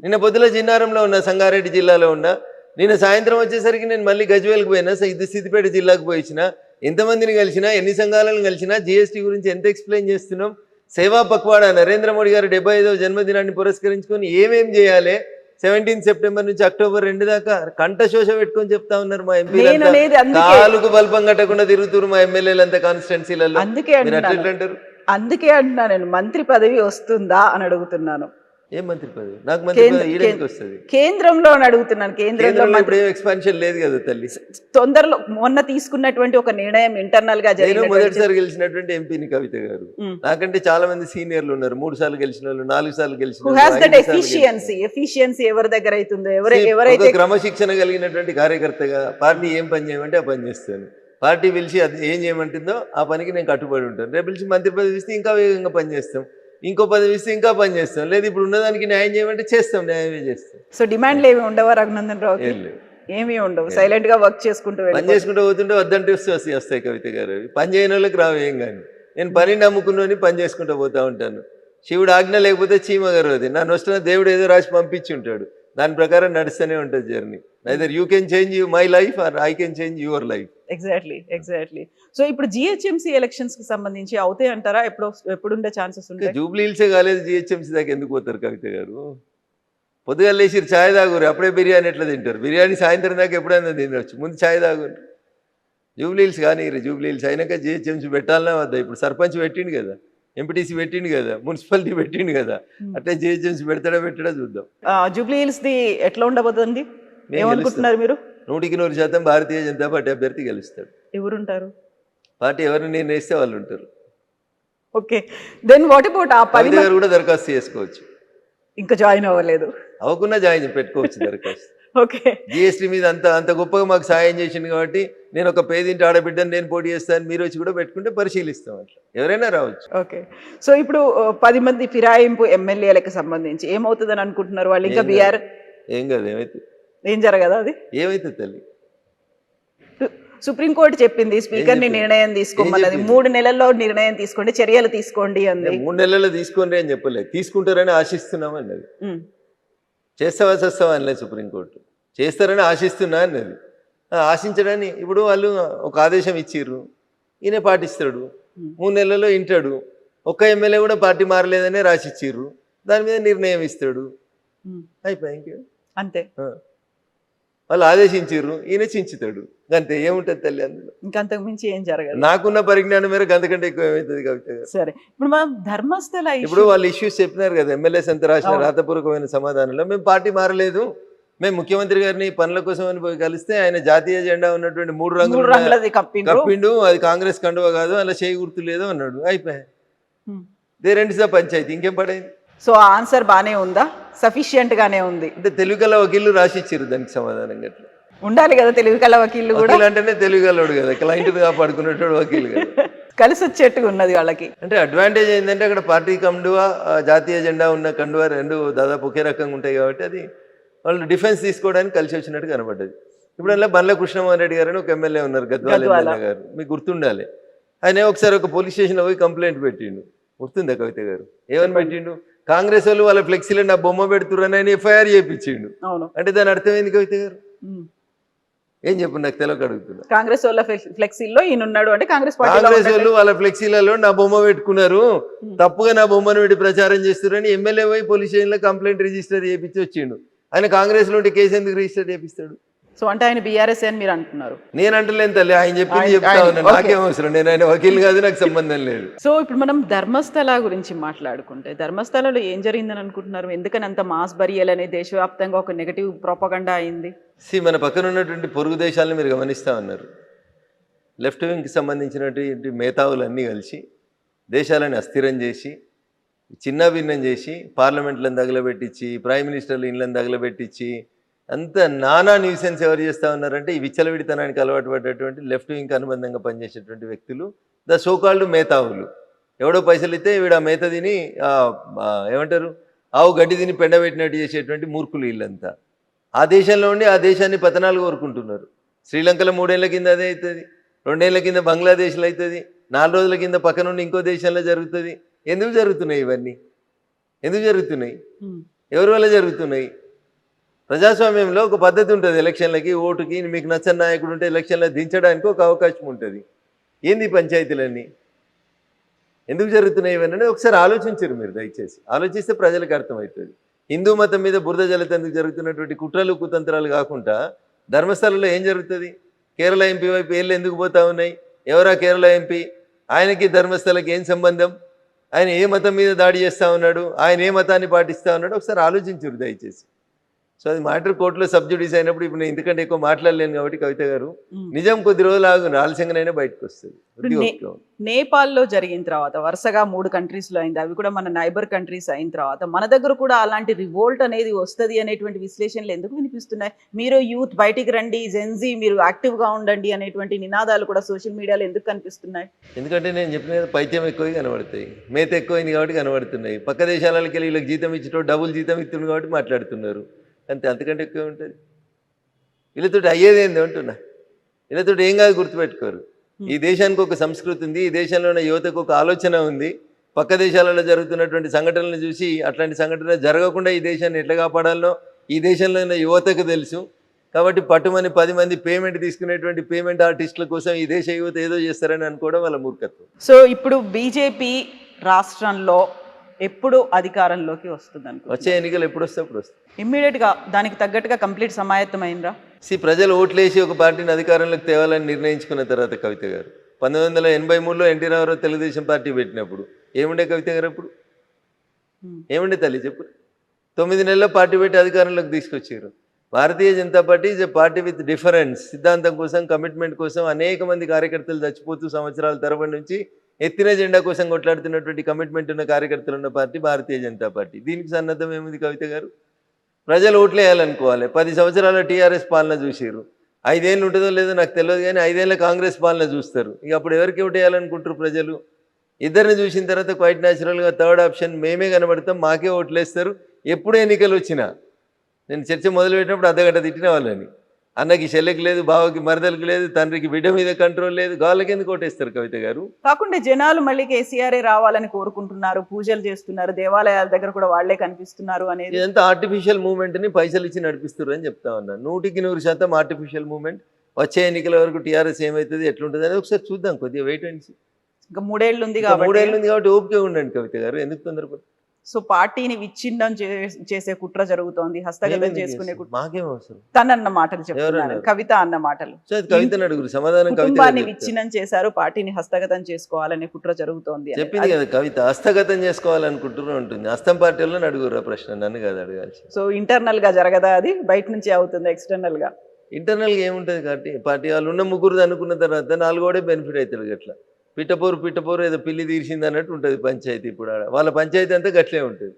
నిన్న పొద్దుల జిన్నారంలో ఉన్నా, సంగారెడ్డి జిల్లాలో ఉన్నా. నిన్న సాయంత్రం వచ్చేసరికి నేను మళ్ళీ గజ్వేల్కి పోయినా, సిద్దిపేట జిల్లాకు పోయిన. ఎంతమందిని కలిసినా, ఎన్ని సంఘాలను కలిసినా, జిఎస్టీ గురించి ఎంత ఎక్స్ప్లెయిన్ చేస్తున్నాం. సేవా పక్వాడా నరేంద్ర మోడీ గారు 75వ జన్మదినాన్ని పురస్కరించుకొని ఏమేం చేయాలి, 17 సెప్టెంబర్ నుంచి అక్టోబర్ 2 దాకా కంఠశోష పెట్టుకొని చెప్తా ఉన్నారు మా ఎంపీలు. కాలుకు బల్పం కట్టకుండా తిరుగుతున్నారు మా ఎమ్మెల్యేలంతా కాన్స్టిట్యున్సీలలో. అందుకే అంటున్నా నేను, మంత్రి పదవి వస్తుందా అని అడుగుతున్నాను. ఏం మంత్రి పదవి? నాకు మంత్రి పదవి వస్తుంది కేంద్రంలో అని అడుగుతున్నాను. కేంద్రంలో ఇప్పుడు ఏం ఎక్స్పాన్షన్ లేదు కదా తల్లి. తొందరలో మొన్న తీసుకున్నటువంటి ఒక నిర్ణయం ఇంటర్నల్ గా జరిగింది. మొదటిసారి గెలిచినటువంటి ఎంపీని కవిత గారు. నాకంటే చాలా మంది సీనియర్లు ఉన్నారు, 3 సార్లు గెలిచిన వాళ్ళు, 4 సార్లు గెలిచిన. ఎఫిషియన్సీ ఎవరి దగ్గర అవుతుందో, ఎవరైతే క్రమశిక్షణ కలిగినటువంటి కార్యకర్తగా పార్టీ ఏం పని చేయమంటే ఆ పని చేస్తాను. పార్టీ పిలిచి అది ఏం చేయమంటుందో ఆ పనికి నేను కట్టుబడి ఉంటాను. రేపు పిలిచి మంత్రి పదవి ఇస్తే ఇంకా వేగంగా పనిచేస్తాం. ఇంకో పదవి ఇస్తే ఇంకా పని చేస్తాం, లేదు ఇప్పుడు ఉన్నదానికి న్యాయం చేయమంటే చేస్తాం, న్యాయమే చేస్తాం. సో డిమాండ్లు ఏమి ఉండవా రఘునందన్ రావుకి? ఏం లేవు, ఏమీ ఉండవు, సైలెంట్ గా వర్క్ చేసుకుంటూ పని వెళ్ళిపోతారు. చేసుకుంటూ పోతుంటే వద్దంటే వస్తాయి కవిత గారు. పని చేయని వాళ్ళకి రావు ఏం కానీ. నేను పని నమ్ముకున్నాని పని చేసుకుంటూ పోతా ఉంటాను. శివుడు ఆజ్ఞ లేకపోతే చీమ గర్వది. నన్ను వస్తున్న దేవుడు ఏదో రాసి పంపించి ఉంటాడు, దాని ప్రకారం నడుస్తూనే ఉంటుంది journey. Either you can change my life or I can change your life. Exactly. So ఇప్పుడు జిహెచ్ఎంసీ ఎలక్షన్స్ కి సంబంధించి అవుతాయి అంటారా? ఎప్పుడుండే ఛాన్సెస్ ఉంటాయి? జూబ్లీ హిల్సే కాలేదు, జిహెచ్ఎంసీ దాకా ఎందుకు పోతారు కవిత గారు? పొద్దుగా లేచిరు ఛాయ్ తాగురు, అప్పుడే బిర్యానీ ఎట్లా తింటారు? బిర్యానీ సాయంత్రం దాకా ఎప్పుడైనా తినవచ్చు, ముందు ఛాయ్ తాగురు. జూబ్లీ హిల్స్ కానీ జూబ్లీ హిల్స్ అయినాక జిహెచ్ఎంసీ పెట్టాలన్నా వద్దా? ఇప్పుడు సర్పంచ్ పెట్టిండు కదా, ఎంపీటీసీ పెట్టిండు కదా, మున్సిపాలిటీ పెట్టిండు కదా, అట్లే జిహెచ్ఎంసీ పెట్టడా చూద్దాం. జూబ్లీ హిల్స్ ది ఎట్లా ఉండబోతుంది ఏమనుకుంటున్నారు మీరు? 100% భారతీయ జనతా పార్టీ అభ్యర్థి గెలుస్తాడు. ఎవరుంటారు? పార్టీ ఎవరిని నిర్ణయిస్తే వాళ్ళు ఉంటారు. ఓకే, దెన్ వాట్ అబౌట్ ఆ 10 కవిత గారు కూడా దరఖాస్తు చేసుకోవచ్చు, ఇంకా జాయిన్ అవ్వలేదు. అవ్వకుండా జాయిన్ పెట్టుకోవచ్చు దరఖాస్తు. ఓకే, జిఎస్టీ మీద అంత గొప్పగా మాకు సాయం చేసింది కాబట్టి నేను ఒక పేదింటి ఆడబిడ్డను నేను పోటీ చేస్తాను, మీరు వచ్చి కూడా పెట్టుకుంటే పరిశీలిస్తాం, అట్లా ఎవరైనా రావచ్చు. ఓకే. సో ఇప్పుడు 10 మంది ఫిరాయింపు ఎమ్మెల్యేలకు సంబంధించి ఏమవుతుందని అనుకుంటున్నారు వాళ్ళు? ఇంకా బీఆర్ ఏం కాదు, ఏం జరగదా? అది ఏమైతే తల్లి, సుప్రీంకోర్టు చెప్పింది స్పీకర్ ని నిర్ణయం తీసుకోమన్నది. 3 నెలల్లో నిర్ణయం తీసుకోండి, చర్యలు తీసుకోండి అంది. 3 నెలల్లో తీసుకోండి అని చెప్పలేదు, తీసుకుంటారని ఆశిస్తున్నాం అన్నది. చేస్తావా చేస్తావా అనలేదు సుప్రీంకోర్టు, చేస్తారని ఆశిస్తున్నా అన్నది. ఆశించడాన్ని ఇప్పుడు వాళ్ళు ఒక ఆదేశం ఇచ్చిర్రు, ఈయన పాటిస్తాడు, 3 నెలల్లో వింటాడు. ఒక్క ఎమ్మెల్యే కూడా పార్టీ మారలేదనే రాసిచ్చిర్రు, దాని మీద నిర్ణయం ఇస్తాడు, అయిపోయి ఇంకే అంతే. వాళ్ళు ఆదేశించిర్రు, ఈయన చించుతాడు, అంతే. ఏముంటుంది తల్లి అందులో? ఇంకంతకు మించి ఏం జరగదు. నాకున్న పరిజ్ఞానం మేరకు అంతకంటే ఎక్కువ ఏమవుతుంది కవిత గారు? సరే, ఇప్పుడు మనం ధర్మస్థల ఇప్పుడు వాళ్ళు ఇష్యూస్ చెప్పినారు కదా, ఎమ్మెల్యేస్ అంతా రాసిన రాతపూర్వకమైన సమాధానంలో మేము పార్టీ మారలేదు, మేము ముఖ్యమంత్రి గారిని పనుల కోసం అని పోయి కలిస్తే ఆయన జాతీయ జెండా ఉన్నటువంటి 3 రంగులది కప్పిండు, అది కాంగ్రెస్ కండువ కాదు, అలా చేయి గుర్తు లేదు అన్నాడు, అయిపోయాయి. దేరెంటిసా పంచాయతీ, ఇంకేం పడైంది? సో ఆన్సర్ బానే ఉందా? సఫిషియంట్ గానే ఉంది అంటే తెలుగు గల వకీళ్ళు రాసిచ్చారు దానికి సమాధానం. గట్లా ఉండాలి కదా తెలుగు కల వకీళ్ళు కూడా. అంటేనే తెలుగు గలవాడు కదా, క్లయింట్ కాపాడుకునేటోడు వకీలు కదా, కలిసి వచ్చేట్టుగా ఉన్నది వాళ్ళకి. అంటే అడ్వాంటేజ్ ఏంటంటే అక్కడ పార్టీ కండువా జాతీయ జెండా ఉన్న కండువా రెండు దాదాపు ఒకే రకంగా ఉంటాయి కాబట్టి అది వాళ్ళు డిఫెన్స్ తీసుకోవడానికి కలిసి వచ్చినట్టు కనబడ్డది. ఇప్పుడు అలా బండ్ల కృష్ణమోహన్ రెడ్డి గారు అని ఒక ఎమ్మెల్యే ఉన్నారు, గద్వాల ఎమ్మెల్యే గారు, మీకు గుర్తుండాలి. ఆయన ఒకసారి ఒక పోలీస్ స్టేషన్లో పోయి కంప్లైంట్ పెట్టిండు, గుర్తుందా కవిత గారు? ఏమని పెట్టిండు? కాంగ్రెస్ వాళ్ళు వాళ్ళ ఫ్లెక్సీలో నా బొమ్మ పెడుతుర్రని ఆయన ఎఫ్ఐఆర్ చేయించిండు. అంటే దాని అర్థమైంది కవిత గారు? ఏం చెప్పు, నాకు తెలియక అడుగుతున్నా. కాంగ్రెస్ వాళ్ళ ఫ్లెక్సీలో ఈయన ఉన్నాడు అంటే కాంగ్రెస్ వాళ్ళు వాళ్ళ ఫ్లెక్సీలలో నా బొమ్మ పెట్టుకున్నారు, తప్పుగా నా బొమ్మను పెట్టి ప్రచారం చేస్తున్నారని ఎమ్మెల్యే పోయి పోలీస్ స్టేషన్లో కంప్లైంట్ రిజిస్టర్ చేయించి వచ్చిండు. ఆయన కాంగ్రెస్ లో ఉంటే కేసు ఎందుకు రిజిస్టర్ చేపిస్తాడు? సో అంటే ఆయన బీఆర్ఎస్ అని మీరు అంటున్నారు? నేను అంటలేను తల్లి, ఆయన చెప్పింది చెప్తా ఉన్నాను, నాకేం అవసరం, నేను ఆయన వకీల్ కాదు, నాకు సంబంధం లేదు. సో ఇప్పుడు మనం ధర్మస్థల గురించి మాట్లాడుకుంటే, ధర్మస్థలలో ఏం జరిగిందని అనుకుంటున్నారు? ఎందుకని అంత మాస్ బరియల్ అనే దేశవ్యాప్తంగా ఒక నెగటివ్ ప్రొపగండా అయింది? మన పక్కన ఉన్నటువంటి పొరుగు దేశాలను మీరు గమనిస్తా ఉన్నారు, లెఫ్ట్ వింగ్కి సంబంధించినటువంటి మేధావులన్నీ కలిసి దేశాలను అస్థిరం చేసి, చిన్న భిన్నం చేసి, పార్లమెంట్లను తగలబెట్టించి, ప్రైమ్ మినిస్టర్లు ఇళ్ళని తగలబెట్టించి, అంత నానా న్యూసెన్స్ ఎవరు చేస్తూ ఉన్నారంటే ఈ విచ్చలవిడితనానికి అలవాటు పడ్డటువంటి లెఫ్ట్ వింగ్కి అనుబంధంగా పనిచేసేటువంటి వ్యక్తులు, ద సోకాల్డ్ మేధావులు. ఎవడో పైసలు ఇస్తే వీడు ఆ మేత తిని ఏమంటారు ఆవు గడ్డి తిని పెండబెట్టినట్టు చేసేటువంటి మూర్ఖులు వీళ్ళంతా. ఆ దేశంలో ఉండి ఆ దేశాన్ని పతనాలు కోరుకుంటున్నారు. శ్రీలంకలో 3 ఏళ్ల కింద అదే అవుతుంది, 2 ఏళ్ల కింద బంగ్లాదేశ్లో అవుతుంది, 4 రోజుల కింద పక్క నుండి ఇంకో దేశంలో జరుగుతుంది. ఎందుకు జరుగుతున్నాయి ఇవన్నీ? ఎందుకు జరుగుతున్నాయి? ఎవరి వల్ల జరుగుతున్నాయి? ప్రజాస్వామ్యంలో ఒక పద్ధతి ఉంటుంది, ఎలక్షన్లకి ఓటుకి మీకు నచ్చని నాయకుడు ఉంటే ఎలక్షన్లో దించడానికి ఒక అవకాశం ఉంటుంది. ఏంది పంచాయతీలన్నీ ఎందుకు జరుగుతున్నాయి ఇవన్నీ ఒకసారి ఆలోచించరు మీరు, దయచేసి ఆలోచిస్తే ప్రజలకు అర్థమవుతుంది. హిందూ మతం మీద బురద జల్లతందుకు జరుగుతున్నటువంటి కుట్రలు కుతంత్రాలు కాకుండా ధర్మస్థలంలో ఏం జరుగుతుంది? కేరళ ఎంపీ వైపు ఏళ్ళు ఎందుకు పోతా ఉన్నాయి? ఎవరా కేరళ ఎంపీ? ఆయనకి ధర్మస్థలకి ఏం సంబంధం? ఆయన ఏ మతం మీద దాడి చేస్తూ ఉన్నాడు? ఆయన ఏ మతాన్ని పాటిస్తూ ఉన్నాడు? ఒకసారి ఆలోచించరు దయచేసి. సో అది మ్యాటర్ కోర్టులో సబ్జుడీస్ అయినప్పుడు ఇప్పుడు నేను ఇంతకంటే ఎక్కువ మాట్లాడలేను కాబట్టి కవిత గారు నిజం కొద్ది రోజులు ఆగు, ఆలస్యంగానైనా బయటకు వస్తుంది. నేపాల్లో జరిగిన తర్వాత వరుసగా 3 countries లో అయింది, అవి కూడా మన నైబర్ కంట్రీస్ అయిన తర్వాత మన దగ్గర కూడా అలాంటి రివోల్ట్ అనేది వస్తుంది అనేటువంటి విశ్లేషణలు ఎందుకు వినిపిస్తున్నాయి? మీరు యూత్ బయటికి రండి, జెన్జీ మీరు యాక్టివ్ గా ఉండండి అనేటువంటి నినాదాలు కూడా సోషల్ మీడియాలో ఎందుకు కనిపిస్తున్నాయి? ఎందుకంటే నేను చెప్పిన పైత్యం ఎక్కువ కనబడతాయి, మేత ఎక్కువైంది కాబట్టి కనబడుతున్నాయి. పక్క దేశాలకి వెళ్ళి వీళ్ళకి జీతం ఇచ్చేటో డబుల్ జీతం ఇస్తుంది కాబట్టి మాట్లాడుతున్నారు అంతే, అంతకంటే ఎక్కువ ఉంటుంది. వీళ్ళతో అయ్యేది ఏంది అంటున్నా, వీళ్ళతో ఏం కాదు గుర్తుపెట్టుకోరు. ఈ దేశానికి ఒక సంస్కృతి ఉంది, ఈ దేశంలో ఉన్న యువతకు ఒక ఆలోచన ఉంది. పక్క దేశాలలో జరుగుతున్నటువంటి సంఘటనలను చూసి అట్లాంటి సంఘటన జరగకుండా ఈ దేశాన్ని ఎట్లా కాపాడాలో ఈ దేశంలో ఉన్న యువతకు తెలుసు. కాబట్టి పట్టుమని 10 మంది పేమెంట్ తీసుకునేటువంటి పేమెంట్ ఆర్టిస్టుల కోసం ఈ దేశ యువత ఏదో చేస్తారని అనుకోవడం వాళ్ళ మూర్ఖత్వం. సో ఇప్పుడు బీజేపీ రాష్ట్రంలో ఎప్పుడు అధికారంలోకి వస్తుంది అనుకో, వచ్చే ఎన్నికలు ఎప్పుడు వస్తే అప్పుడు వస్తాయి. ఇమ్మీడియట్ గా దానికి తగ్గట్టుగా కంప్లీట్ సమాయత్తమైనరా? ప్రజలు ఓట్లేసి ఒక పార్టీని అధికారంలోకి తేవాలని నిర్ణయించుకున్న తర్వాత కవిత గారు 1983లో ఎన్టీ రామారావు తెలుగుదేశం పార్టీ పెట్టినప్పుడు ఏముండే కవిత గారు? అప్పుడు ఏముండే తల్లి చెప్పు? 9 నెలల్లో పార్టీ పెట్టి అధికారంలోకి తీసుకొచ్చారు. Bharatiya Janata party is a party with difference. సిద్ధాంతం కోసం, కమిట్మెంట్ కోసం అనేక మంది కార్యకర్తలు చచ్చిపోతూ సంవత్సరాల తరబడి నుంచి ఎత్తిన జెండా కోసం కొట్లాడుతున్నటువంటి కమిట్మెంట్ ఉన్న కార్యకర్తలు ఉన్న పార్టీ భారతీయ జనతా పార్టీ. దీనికి సన్నద్ధం ఏముంది కవిత గారు? ప్రజలు ఓట్లు వేయాలనుకోవాలి. 10 సంవత్సరాల టీఆర్ఎస్ పాలన చూసారు, 5 ఏళ్ళు ఉంటుందో లేదో నాకు తెలియదు కానీ 5 ఏళ్ళ కాంగ్రెస్ పాలన చూస్తారు. ఇక అప్పుడు ఎవరికి ఓటు వేయాలనుకుంటారు ప్రజలు? ఇద్దరిని చూసిన తర్వాత క్వైట్ న్యాచురల్గా థర్డ్ ఆప్షన్ మేమే కనబడతాం, మాకే ఓట్లు వేస్తారు. ఎప్పుడు ఎన్నికలు వచ్చినా నేను చర్చ మొదలుపెట్టినప్పుడు అర్ధగంట తిట్టిన వాళ్ళని, అన్నకి చెల్లెకి లేదు, బావకి మరదలకి లేదు, తండ్రికి బిడ్డ మీద కంట్రోల్ లేదు, గాళ్ళకి ఎందుకు ఓటేస్తారు కవిత గారు? కాకుండా జనాలు మళ్ళీ కేసీఆర్ రావాలని కోరుకుంటున్నారు, పూజలు చేస్తున్నారు, దేవాలయాల దగ్గర కూడా వాళ్లే కనిపిస్తున్నారు అనేది ఇదంతా ఆర్టిఫిషియల్ మూవ్మెంట్ని పైసలు ఇచ్చి నడిపిస్తారు అని చెప్తా ఉన్నాను. 100% ఆర్టిఫిషియల్ మూవ్మెంట్. వచ్చే ఎన్నికల వరకు టీఆర్ఎస్ ఏమవుతుంది, ఎట్లుంటుంది అనేది ఒకసారి చూద్దాం. కొద్దిగా వెయిట్ అండి. ఇంకా 3 ఏళ్ళు ఉంది కాబట్టి ఓపిక ఉండండి కవిత గారు, ఎందుకు తొందరపడు? సో పార్టీని విచ్ఛిన్నం చేసే కుట్ర జరుగుతోంది, హస్తగతం చేసుకునే కుట్ర. మాకేం అవసరం? తనన్న మాటలు చెప్తున్నారు, కవిత అన్న మాటలు. కవిత అడుగురు సమాధానం. కుటుంబాన్ని విచ్ఛిన్నం చేశారు, పార్టీని హస్తగతం చేసుకోవాలనే కుట్ర జరుగుతోంది చెప్పింది కదా కవిత. హస్తగతం చేసుకోవాలనుకుంటున్నా ఉంటుంది. హస్తం పార్టీలో అడుగురా ప్రశ్న, నన్ను కాదు అడగాల్సి. సో ఇంటర్నల్ గా జరగదా అది? బయట నుంచి అవుతుంది ఎక్స్టర్నల్ గా? ఇంటర్నల్ గా ఏముంటుంది కాబట్టి పార్టీ వాళ్ళు ఉన్న ముగ్గురు అనుకున్న తర్వాత 4 బెనిఫిట్ అవుతాడు. గట్లా పిట్టపోరు ఏదో పిల్లి తీర్చింది అన్నట్టు ఉంటుంది పంచాయతీ. ఇప్పుడు వాళ్ళ పంచాయతీ అంతా గట్లే ఉంటుంది.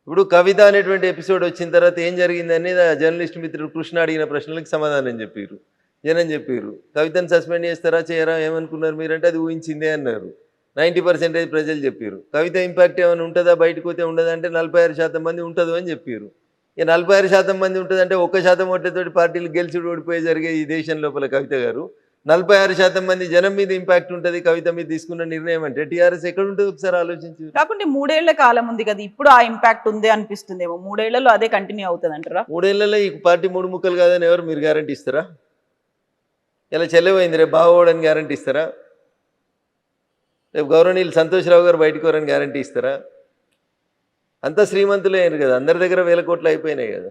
ఇప్పుడు కవిత అనేటువంటి ఎపిసోడ్ వచ్చిన తర్వాత ఏం జరిగిందని జర్నలిస్ట్ మిత్రుడు కృష్ణ అడిగిన ప్రశ్నలకు సమాధానం చెప్పారు, జనం చెప్పారు. కవితను సస్పెండ్ చేస్తారా చేయరా ఏమనుకున్నారు మీరంటే అది ఊహించిందే అన్నారు. 90% ప్రజలు చెప్పారు. కవిత ఇంపాక్ట్ ఏమైనా ఉంటుందా బయటకు పోతే ఉండదంటే 46% మంది ఉంటుందో అని చెప్పారు. ఇక 46% మంది ఉంటుందంటే 1% ఓట్లతోటి పార్టీలు గెలిచి ఓడిపోయి జరిగే ఈ దేశం లోపల కవిత గారు 46% మంది జనం మీద ఇంపాక్ట్ ఉంటుంది కవిత మీద తీసుకున్న నిర్ణయం అంటే టీఆర్ఎస్ ఎక్కడ ఉంటుంది ఒకసారి ఆలోచించి. కాకుంటే 3 ఏళ్ల కాలం ఉంది కదా, ఇప్పుడు ఆ ఇంపాక్ట్ ఉంది అనిపిస్తుందేమో. 3 ఏళ్లలో అదే కంటిన్యూ అవుతుంది అంటారా? 3 ఏళ్లలో ఈ పార్టీ 3 ముక్కలు కాదని ఎవరు మీరు గ్యారంటీ ఇస్తారా? ఇలా చెల్లెపోయింది రేపు బాగోవడానికి గ్యారంటీ ఇస్తారా? రేపు గౌరవనీయులు సంతోష్రావు గారు బయటకు వరని గ్యారంటీ ఇస్తారా? అంతా శ్రీమంతులే అయ్యారు కదా, అందరి దగ్గర 1000 కోట్లు అయిపోయినాయి కదా.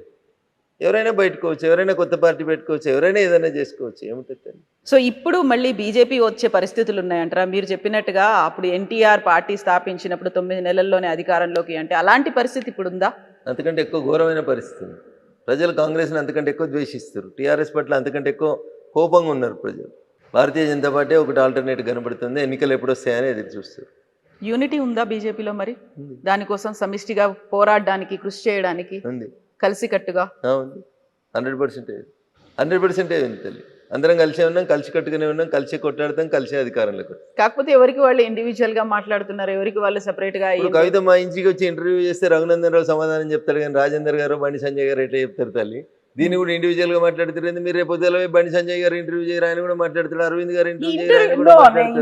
ఎవరైనా బయటకోవచ్చు, ఎవరైనా కొత్త పార్టీ పెట్టుకోవచ్చు, ఎవరైనా ఏదైనా చేసుకోవచ్చు, ఏముంటుంది. సో ఇప్పుడు మళ్ళీ బీజేపీ వచ్చే పరిస్థితులు ఉన్నాయంటారా? మీరు చెప్పినట్టుగా అప్పుడు ఎన్టీఆర్ పార్టీ స్థాపించినప్పుడు 9 నెలల్లోనే అధికారంలోకి అంటే అలాంటి పరిస్థితి ఇప్పుడు ఉందా? అంతకంటే ఎక్కువ ఘోరమైన పరిస్థితి ఉంది. ప్రజలు కాంగ్రెస్ని అంతకంటే ఎక్కువ ద్వేషిస్తారు, టీఆర్ఎస్ పట్ల అంతకంటే ఎక్కువ కోపంగా ఉన్నారు ప్రజలు. భారతీయ జనతా పార్టీ ఒకటి ఆల్టర్నేట్ కనబడుతుంది, ఎన్నికలు ఎప్పుడు వస్తాయని ఎదురు చూస్తారు. యూనిటీ ఉందా బీజేపీలో? మరి దానికోసం సమిష్టిగా పోరాడడానికి కృషి చేయడానికి ఉంది, కలిసికట్టుగా ఉంది. 100% ఉంది తల్లి. అందరం కలిసే ఉన్నాం, కలిసి కట్టుకునే ఉన్నాం, కలిసి కొట్లాడతాం, కలిసి అధికారంలోకి. కాకపోతే ఎవరికి వాళ్ళు ఇండివిజువల్ గా మాట్లాడుతున్నారు, ఎవరికి వాళ్ళు సెపరేట్ గా. కవిత మా ఇంటికి వచ్చి ఇంటర్వ్యూ చేస్తే రఘునందన్ రావు సమాధానం చెప్తాడు కానీ రాజేందర్ గారు బండి సంజయ్ గారు ఎట్లా చెప్తారు తల్లి? దీన్ని కూడా ఇండివిజువల్ గా మాట్లాడుతుంది. మీరు రేపు బండి సంజయ్ గారు ఇంటర్వ్యూ చేయరు, ఆయన కూడా మాట్లాడుతాడు. అరవింద్ గారు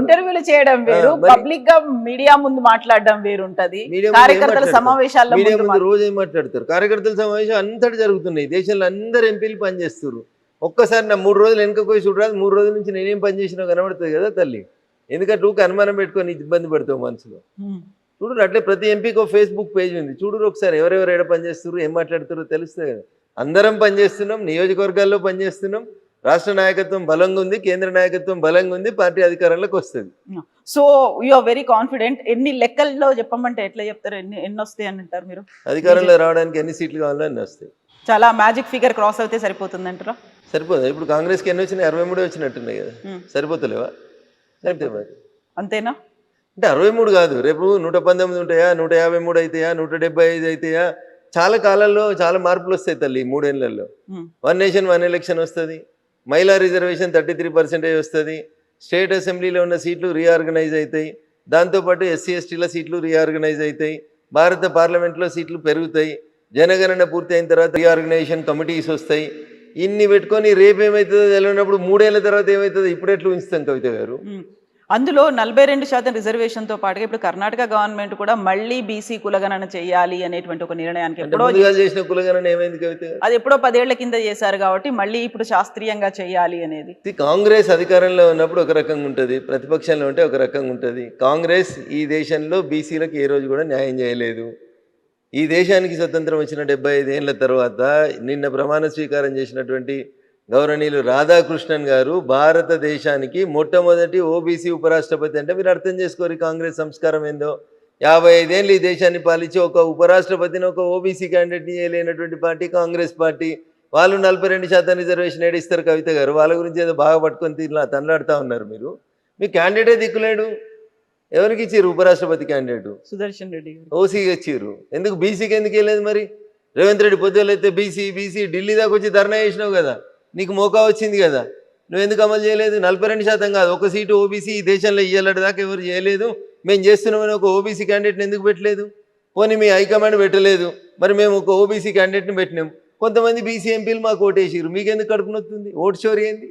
ఇంటర్వ్యూలు చేయడం వేరు, పబ్లిక్ గా మీడియా ముందు మాట్లాడడం వేరు ఉంటది. కార్యకర్తల సమావేశాల్లో రోజు ఏం మాట్లాడతారు? కార్యకర్తల సమావేశం అంతటి జరుగుతున్నాయి దేశంలో, అందరు ఎంపీలు పనిచేస్తారు. ఒక్కసారి నా 3 రోజులు వెనక పోయి చూడరాదు, 3 రోజుల నుంచి నేనేం పని చేసినా కనబడుతుంది కదా తల్లి. ఎందుకంటే ఊరికి అనుమానం పెట్టుకొని ఇబ్బంది పడతావు మనసులో. చూడు అట్లే ప్రతి ఎంపీకి ఒక ఫేస్బుక్ పేజ్ ఉంది, చూడు ఒకసారి ఎవరెవరు ఎక్కడ పనిచేస్తారు, ఏం మాట్లాడుతారో తెలుస్తుంది కదా. అందరం పనిచేస్తున్నాం, నియోజకవర్గాల్లో పనిచేస్తున్నాం, రాష్ట్ర నాయకత్వం బలంగా ఉంది, కేంద్ర నాయకత్వం బలంగా ఉంది, పార్టీ అధికారంలోకి వస్తుంది. So are very confident. ఎన్ని లెక్కల్లో చెప్పమంటే ఎట్లా చెప్తారు? ఎన్ని వస్తాయి అని అంటారు మీరు? అధికారంలో రావడానికి ఎన్ని సీట్లు కావాలో అన్ని వస్తాయి. చాలా మ్యాజిక్ ఫిగర్ క్రాస్ అవుతే సరిపోతుంది అంటారా? సరిపోదు. ఇప్పుడు కాంగ్రెస్కి ఎన్ని వచ్చినాయి? 63 వచ్చినట్టున్నాయి కదా. సరిపోతలేవా? అంతే మరి. అంతేనా? అంటే 63 కాదు, రేపు 119 ఉంటాయా, 153 అవుతాయా, 175 అవుతాయా? చాలా కాలంలో చాలా మార్పులు వస్తాయి తల్లి. 3 ఏళ్లలో వన్ నేషన్ వన్ ఎలక్షన్ వస్తుంది. మహిళా రిజర్వేషన్ 33% వస్తుంది. స్టేట్ అసెంబ్లీలో ఉన్న సీట్లు రీఆర్గనైజ్ అవుతాయి. దాంతోపాటు ఎస్సీ ఎస్టీల సీట్లు రీఆర్గనైజ్ అవుతాయి. భారత పార్లమెంట్లో సీట్లు పెరుగుతాయి. జనగణన పూర్తి అయిన తర్వాత రీఆర్గనైజేషన్ కమిటీస్ వస్తాయి. ఇన్ని పెట్టుకొని రేపు ఏమవుతుందో తెలియనప్పుడు 3 ఏళ్ల తర్వాత ఏమవుతుందో ఇప్పుడు ఎట్లా ఉంచుతాం కవిత గారు? అందులో 42% రిజర్వేషన్తో పాటుగా ఇప్పుడు కర్ణాటక గవర్నమెంట్ కూడా మళ్ళీ బీసీ కులగణన చేయాలి అనేటువంటి ఒక నిర్ణయానికి ఎప్పుడో చేసిన కులగణన ఏమైంది కవిత గారు? అది ఎప్పుడో 10 ఏళ్ల కింద చేశారు కాబట్టి మళ్ళీ ఇప్పుడు శాస్త్రీయంగా చేయాలి అనేది. కాంగ్రెస్ అధికారంలో ఉన్నప్పుడు ఒక రకంగా ఉంటుంది, ప్రతిపక్షంలో ఉంటే ఒక రకంగా ఉంటుంది. కాంగ్రెస్ ఈ దేశంలో బీసీలకు ఏ రోజు కూడా న్యాయం చేయలేదు. ఈ దేశానికి స్వతంత్రం వచ్చిన 75 ఏళ్ల తర్వాత నిన్న ప్రమాణ స్వీకారం చేసినటువంటి గౌరవనీయులు రాధాకృష్ణన్ గారు భారతదేశానికి మొట్టమొదటి ఓబీసీ ఉపరాష్ట్రపతి. అంటే మీరు అర్థం చేసుకోరు కాంగ్రెస్ సంస్కారం ఏందో. 55 ఏళ్ళు ఈ దేశాన్ని పాలించి ఒక ఉపరాష్ట్రపతిని, ఒక ఓబీసీ క్యాండిడేట్ని చేయలేనటువంటి పార్టీ కాంగ్రెస్ పార్టీ. వాళ్ళు 42% రిజర్వేషన్ ఏడిస్తారు కవిత గారు. వాళ్ళ గురించి ఏదో బాగా పట్టుకొని తనలాడుతూ ఉన్నారు మీరు. మీ క్యాండిడేటే దిక్కులేడు. ఎవరికి ఇచ్చారు ఉపరాష్ట్రపతి క్యాండిడేట్? సుదర్శన్ రెడ్డి గారు ఓసీకి ఇచ్చారు. ఎందుకు బీసీకి ఎందుకు వెళ్ళలేదు మరి? రేవంత్ రెడ్డి పొద్దులు అయితే బీసీ ఢిల్లీ దాకా వచ్చి ధర్నా చేసినావు కదా, నీకు మోకా వచ్చింది కదా, నువ్వు ఎందుకు అమలు చేయలేదు? 42% కాదు, ఒక సీటు ఓబీసీ ఈ దేశంలో ఇయ్యాలటి దాకా ఎవరు చేయలేదు. మేము చేస్తున్నామని ఒక ఓబీసీ క్యాండిడేట్ని ఎందుకు పెట్టలేదు? పోనీ మీ హైకమాండ్ పెట్టలేదు, మరి మేము ఒక ఓబీసీ క్యాండిడేట్ని పెట్టినాం. కొంతమంది బీసీ ఎంపీలు మాకు ఓటేసారు, మీకెందుకు కడుపు నొత్తుంది? ఓటు చోరీ ఏంది?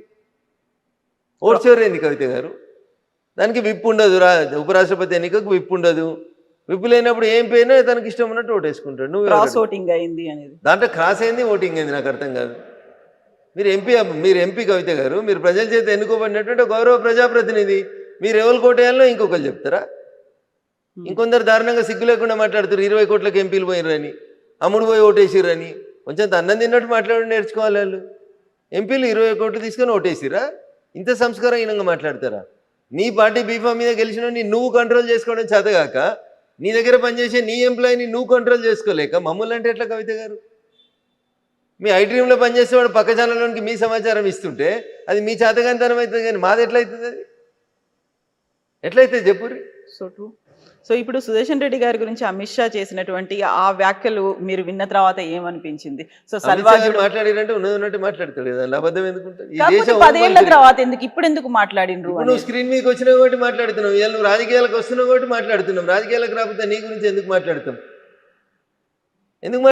ఓటు చోరీ ఏంది కవిత గారు? దానికి విప్పు ఉండదు. ఉపరాష్ట్రపతి ఎన్నికకు విప్పు ఉండదు. విప్పు లేనప్పుడు ఏం పోయినా తనకి ఇష్టం ఉన్నట్టు ఓటేసుకుంటాడు. నువ్వు క్రాస్ ఓటింగ్ అయింది అనేది, దాంట్లో క్రాస్ అయింది, ఓటింగ్ అయింది, నాకు అర్థం కాదు. మీరు ఎంపీ కవిత గారు, మీరు ప్రజల చేత ఎన్నుకోబడినటువంటి గౌరవ ప్రజాప్రతినిధి. మీరు ఎవరు కోటేయాలో ఇంకొకరు చెప్తారా? ఇంకొందరు దారుణంగా సిగ్గు లేకుండా మాట్లాడుతారు. 20 కోట్లకు ఎంపీలు పోయినరని, అమ్ముడు పోయి ఓటేసిరని. కొంచెం అన్నం తిన్నట్టు మాట్లాడి నేర్చుకోవాలి వాళ్ళు. ఎంపీలు 20 కోట్లు తీసుకొని ఓటేసిరా? ఇంత సంస్కారహీనంగా మాట్లాడతారా? నీ పార్టీ బీఫామ్ మీద గెలిచిన నువ్వు కంట్రోల్ చేసుకోవడం చేతగాక, నీ దగ్గర పనిచేసే నీ ఎంప్లాయీని నువ్వు కంట్రోల్ చేసుకోలేక మమ్మల్ని అంటే ఎట్లా కవిత గారు? మీ ఐటీఎంలో పనిచేసేవాడు పక్క ఛానల్లోనికి మీ సమాచారం ఇస్తుంటే అది మీ చేతగానితనం అవుతుంది, కానీ మాది ఎట్లయితుంది? అది ఎట్లయితే చెప్పుర్రి. So true. సో ఇప్పుడు సుదర్శన్ రెడ్డి గారి గురించి అమిత్ షా చేసినటువంటి ఆ వ్యాఖ్యలు మీరు విన్న తర్వాత ఏమనిపించింది? సో సల్వాజుడు మాట్లాడినంటే ఉన్నట్టు మాట్లాడతాడు కదా, అబద్ధం ఎందుకుంటుంది? 10 ఏళ్ల తర్వాత ఎందుకు ఇప్పుడు ఎందుకు మాట్లాడినరు? నువ్వు స్క్రీన్ మీదకి వచ్చినావు కాబట్టి మాట్లాడుతున్నావు, ఇవాళ నువ్వు రాజకీయాలకు వస్తున్నావు కాబట్టి మాట్లాడుతున్నావు. రాజకీయాలకు రాకపోతే నీ గురించి ఎందుకు మాట్లాడతాం? ఎందుకు